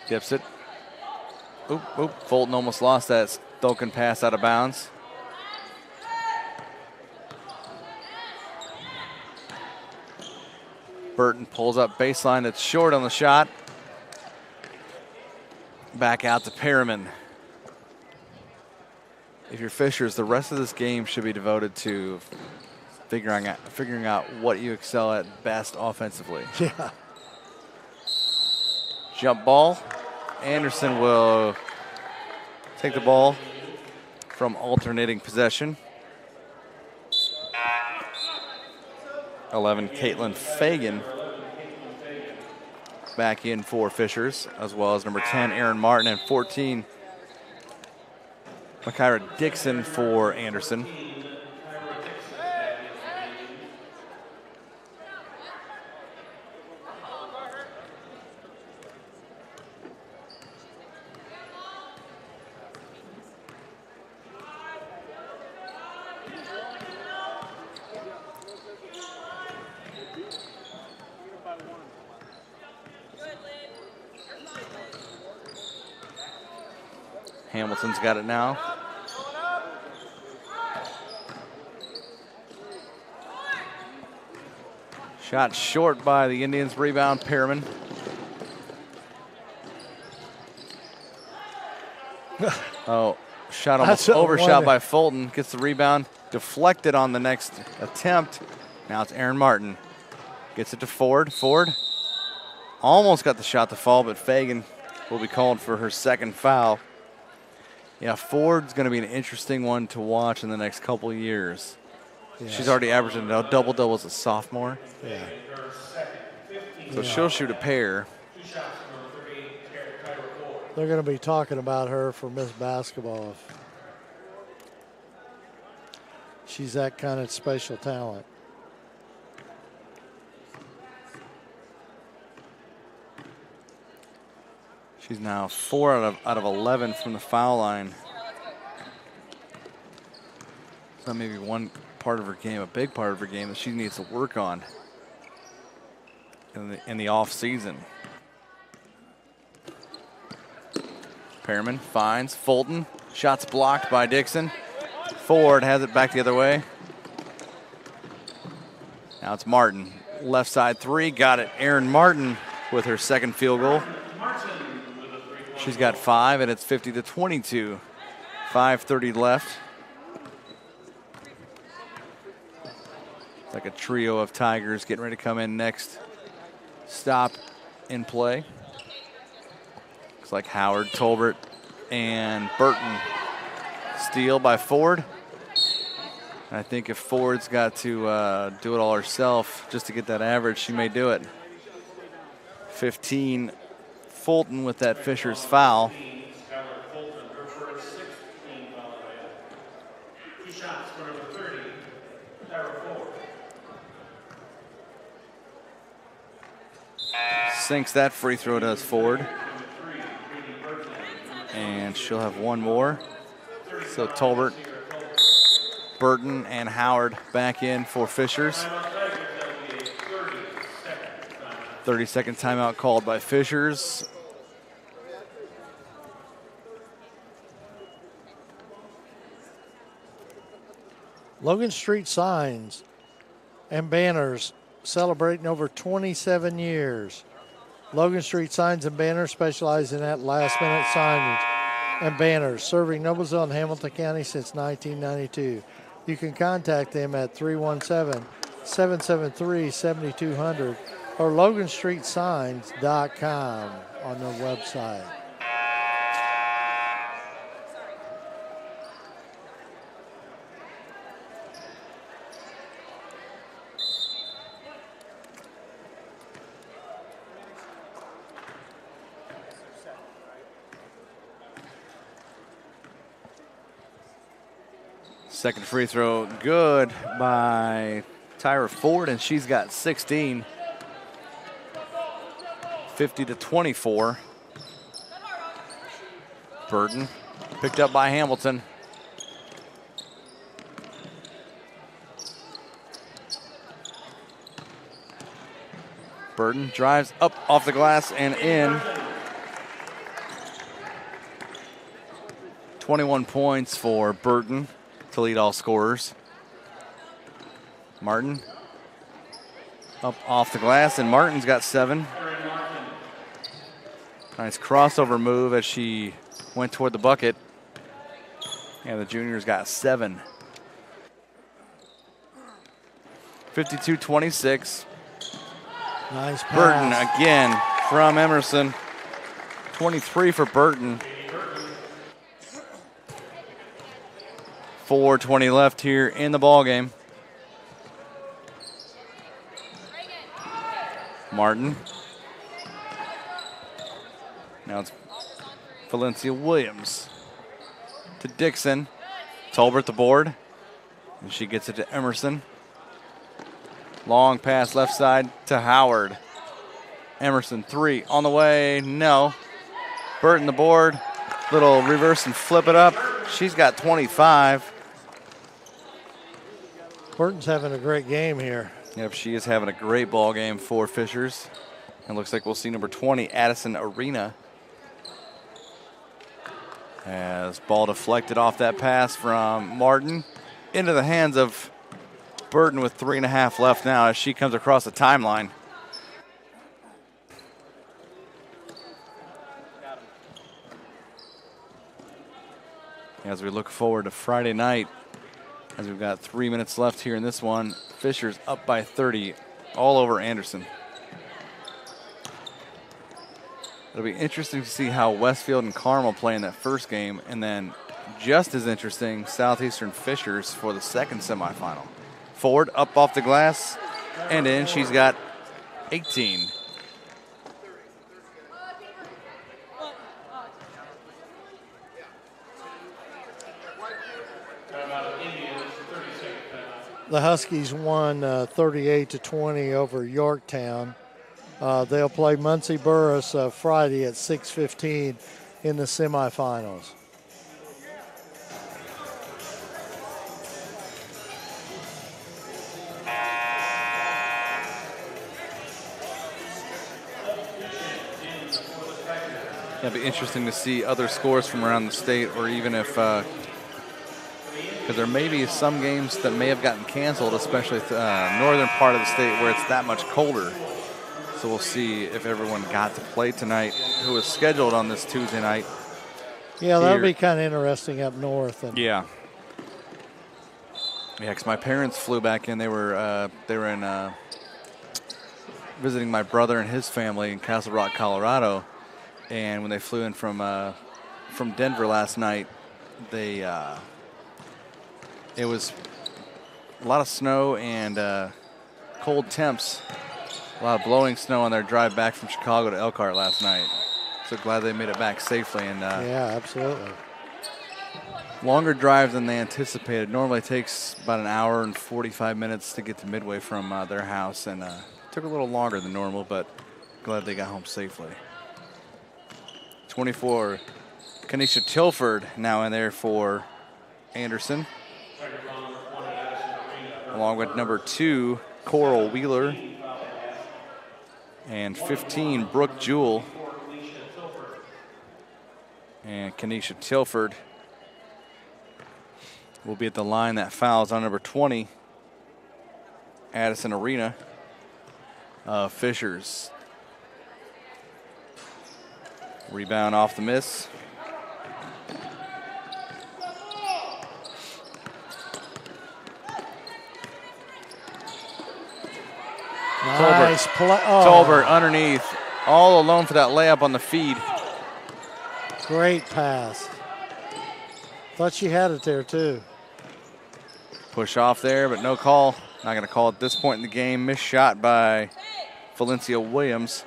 Dips it. Oop. Fulton almost lost that Stoken pass out of bounds. Burton pulls up baseline. That's short on the shot. Back out to Perriman. If you're Fishers, the rest of this game should be devoted to figuring out what you excel at best offensively. Yeah. Jump ball. Anderson will take the ball from alternating possession. 11, Caitlin Fagan back in for Fishers, as well as number 10, Aaron Martin, and 14, Makira Dixon for Anderson. Hamilton's got it now. Shot short by the Indians. Rebound, Perriman. Oh, shot almost overshot by Fulton. Gets the rebound. Deflected on the next attempt. Now it's Aaron Martin. Gets it to Ford. Ford almost got the shot to fall, but Fagan will be called for her second foul. Yeah, Ford's going to be an interesting one to watch in the next couple of years. Yeah. She's already averaging a double-double as a sophomore. Yeah. So she'll shoot a pair. They're going to be talking about her for Miss Basketball. She's that kind of special talent. She's now 4 out of 11 from the foul line. So maybe one part of her game, a big part of her game that she needs to work on in the off season. Perriman finds Fulton. Shots blocked by Dixon. Ford has it back the other way. Now it's Martin. Left side three. Got it. Aaron Martin with her second field goal. She's got 5, and it's 50-22. 5:30 left. It's like a trio of Tigers getting ready to come in next. Stop in play. Looks like Howard, Tolbert, and Burton. Steal by Ford. And I think if Ford's got to do it all herself just to get that average, she may do it. 15. Fulton with that Fisher's foul. Sinks that free throw, does Ford. And she'll have one more. So Tolbert, Burton, and Howard back in for Fishers. 30-second timeout called by Fishers. Logan Street Signs and Banners celebrating over 27 years. Logan Street Signs and Banners specialize in that last-minute signage and banners, serving Noblesville and Hamilton County since 1992. You can contact them at 317-773-7200 or LoganStreetSigns.com on their website. Second free throw good by Tyra Ford, and she's got 16. 50-24. Burton picked up by Hamilton. Burton drives up off the glass and in. 21 points for Burton to lead all scorers. Martin up off the glass, and Martin's got 7. Nice crossover move as she went toward the bucket. And the junior's got 7. 52-26. Nice pass. Burton again from Emerson. 23 for Burton. 4:20 left here in the ball game. Martin. Now it's Valencia Williams to Dixon. Tolbert the board. And she gets it to Emerson. Long pass left side to Howard. Emerson, 3 on the way. No. Burton the board. Little reverse and flip it up. She's got 25. Burton's having a great game here. Yep, she is having a great ball game for Fishers. And looks like we'll see number 20, Addison Arena. As ball deflected off that pass from Martin into the hands of Burton with 3.5 left now as she comes across the timeline. As we look forward to Friday night, as we've got 3 minutes left here in this one, Fisher's up by 30 all over Anderson. It'll be interesting to see how Westfield and Carmel play in that first game, and then just as interesting, Southeastern Fishers for the second semifinal. Ford up off the glass and in. She's got 18. The Huskies won 38-20 over Yorktown. They'll play Muncie Burris Friday at 6:15 in the semifinals. It'll be interesting to see other scores from around the state, or even if, because there may be some games that may have gotten canceled, especially northern part of the state where it's that much colder. So we'll see if everyone got to play tonight who was scheduled on this Tuesday night. Yeah, that'll be kind of interesting up north. Yeah. Yeah, because my parents flew back in. They were in visiting my brother and his family in Castle Rock, Colorado. And when they flew in from Denver last night, it was a lot of snow and cold temps. A lot of blowing snow on their drive back from Chicago to Elkhart last night. So glad they made it back safely. And yeah, absolutely. Longer drive than they anticipated. Normally it takes about an hour and 45 minutes to get to Midway from their house, and took a little longer than normal, but glad they got home safely. 24, Kanisha Tilford now in there for Anderson, along with number 2, Coral Wheeler, and 15, Brooke Jewell. And Kanisha Tilford will be at the line. That fouls on number 20, Addison Arena. Fishers. Rebound off the miss. Nice play. Oh. Tolbert underneath, all alone for that layup on the feed. Great pass. Thought she had it there too. Push off there, but no call. Not going to call at this point in the game. Missed shot by Valencia Williams.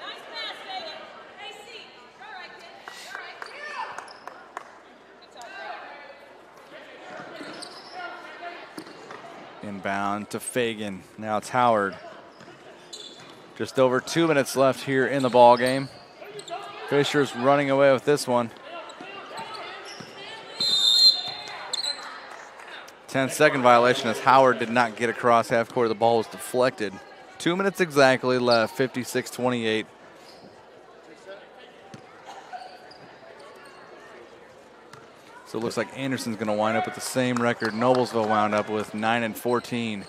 Inbound to Fagan. Now it's Howard. Just over 2 minutes left here in the ball game. Fisher's running away with this one. 10-second violation as Howard did not get across half court. The ball was deflected. 2 minutes exactly left, 56-28. So it looks like Anderson's going to wind up with the same record Noblesville wound up with, 9-14.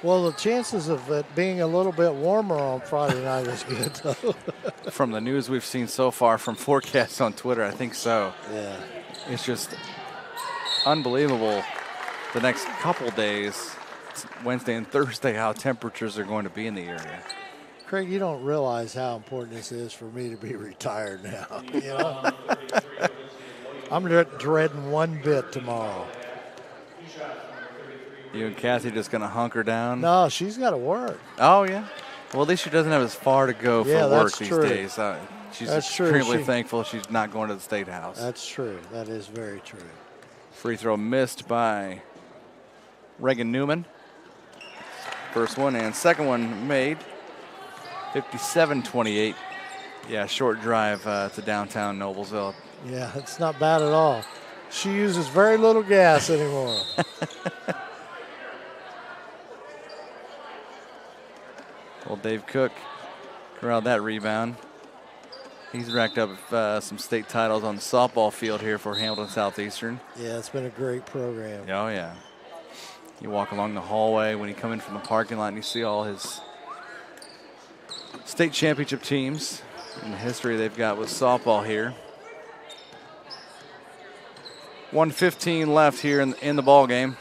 Well, the chances of it being a little bit warmer on Friday night is good, though. From the news we've seen so far from forecasts on Twitter, I think so. Yeah. It's just unbelievable the next couple days, Wednesday and Thursday, how temperatures are going to be in the area. Craig, you don't realize how important this is for me to be retired now. You know? I'm dreading one bit tomorrow. You and Kathy just going to hunker down? No, she's got to work. Oh, yeah. Well, at least she doesn't have as far to go for work these days. She's extremely thankful she's not going to the State House. That's true. That is very true. Free throw missed by Reagan Newman. First one and second one made. 57-28. Yeah, short drive to downtown Noblesville. Yeah, it's not bad at all. She uses very little gas anymore. Old Dave Cook corralled that rebound. He's racked up some state titles on the softball field here for Hamilton Southeastern. Yeah, it's been a great program. Oh, yeah. You walk along the hallway when you come in from the parking lot and you see all his state championship teams and the history they've got with softball here. 1:15 left here in the ball game.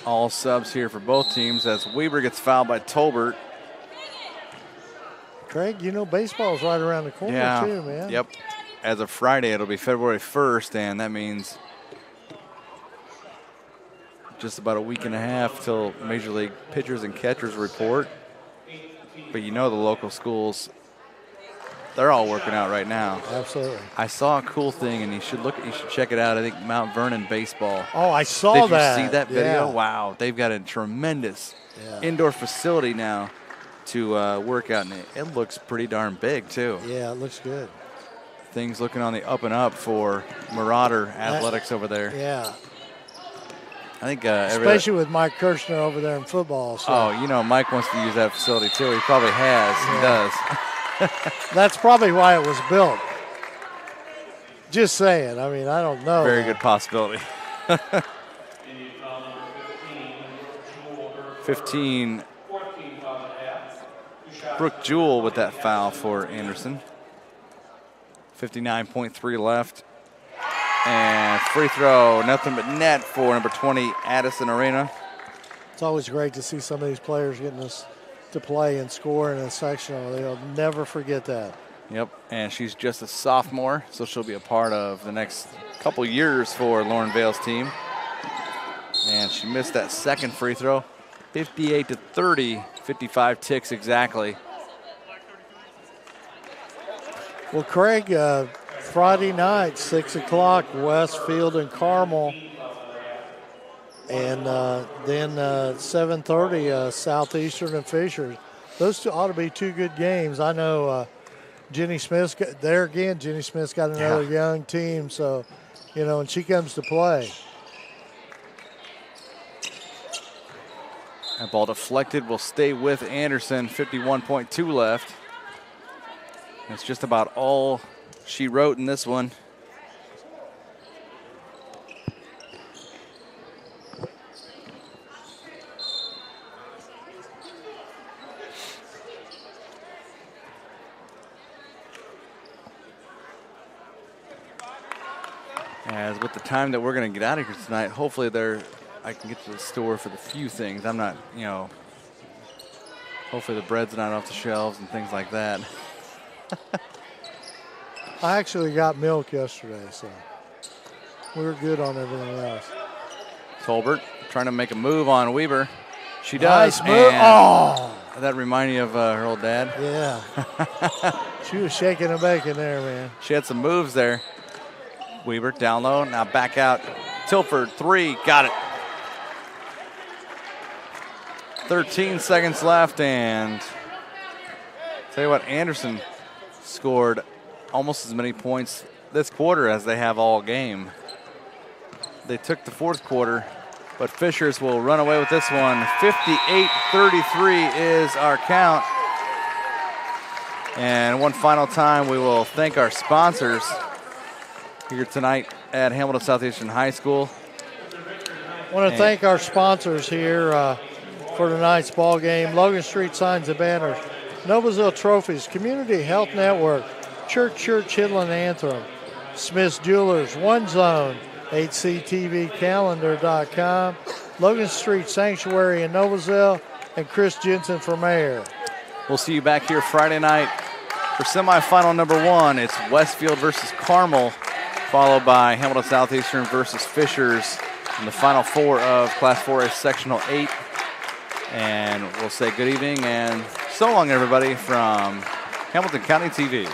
All subs here for both teams as Weber gets fouled by Tolbert. Craig, you know baseball's right around the corner too, man. Yep. As of Friday, it'll be February 1st, and that means just about a week and a half till Major League pitchers and catchers report. But you know the local schools, they're all working out right now. Absolutely. I saw a cool thing, and you should check it out. I think Mount Vernon baseball. Oh, I saw that. Did you see that video? Yeah. Wow, they've got a tremendous indoor facility now to work out, and it looks pretty darn big too. Yeah, it looks good. Things looking on the up and up for Marauder Athletics over there. Yeah. I think especially with Mike Kirshner over there in football. So. Oh, you know, Mike wants to use that facility too. He probably has. Yeah. He does. That's probably why it was built. Just saying. I mean, I don't know. Very good possibility. 15. Brooke Jewell with that foul for Anderson. 59.3 left. And free throw, nothing but net for number 20, Addison Arena. It's always great to see some of these players getting us to play and score in a sectional. They'll never forget that. Yep, and she's just a sophomore, so she'll be a part of the next couple years for Lauren Vale's team. And she missed that second free throw. 58-30, 55 ticks exactly. Well, Craig, Friday night, 6 o'clock, Westfield and Carmel. And then 7:30, Southeastern and Fishers. Those two ought to be two good games. I know Jenny Smith's there again. Jenny Smith's got another young team, so, you know, and she comes to play. That ball deflected will stay with Anderson, 51.2 left. That's just about all she wrote in this one. As with the time that we're going to get out of here tonight, hopefully I can get to the store for the few things. I'm not, you know, hopefully the bread's not off the shelves and things like that. I actually got milk yesterday, so we were good on everything else. Tolbert trying to make a move on Weber. She does. Nice move. Oh! That remind you of her old dad? Yeah. She was shaking and baking there, man. She had some moves there. Weber down low, now back out. Tilford, three, got it. 13 seconds left, and tell you what, Anderson scored almost as many points this quarter as they have all game. They took the fourth quarter, but Fishers will run away with this one. 58-33 is our count. And one final time, we will thank our sponsors here tonight at Hamilton Southeastern High School. I want to thank our sponsors here for tonight's ball game. Logan Street Signs and Banners, Noblesville Trophies, Community Health Network, Church Hidland Anthem, Smith's Jewelers, One Zone, HCTVcalendar.com, Logan Street Sanctuary in Noblesville, and Chris Jensen for mayor. We'll see you back here Friday night for semifinal number one. It's Westfield versus Carmel, followed by Hamilton Southeastern versus Fishers in the final four of Class 4A Sectional 8. And we'll say good evening and so long, everybody, from Hamilton County TV.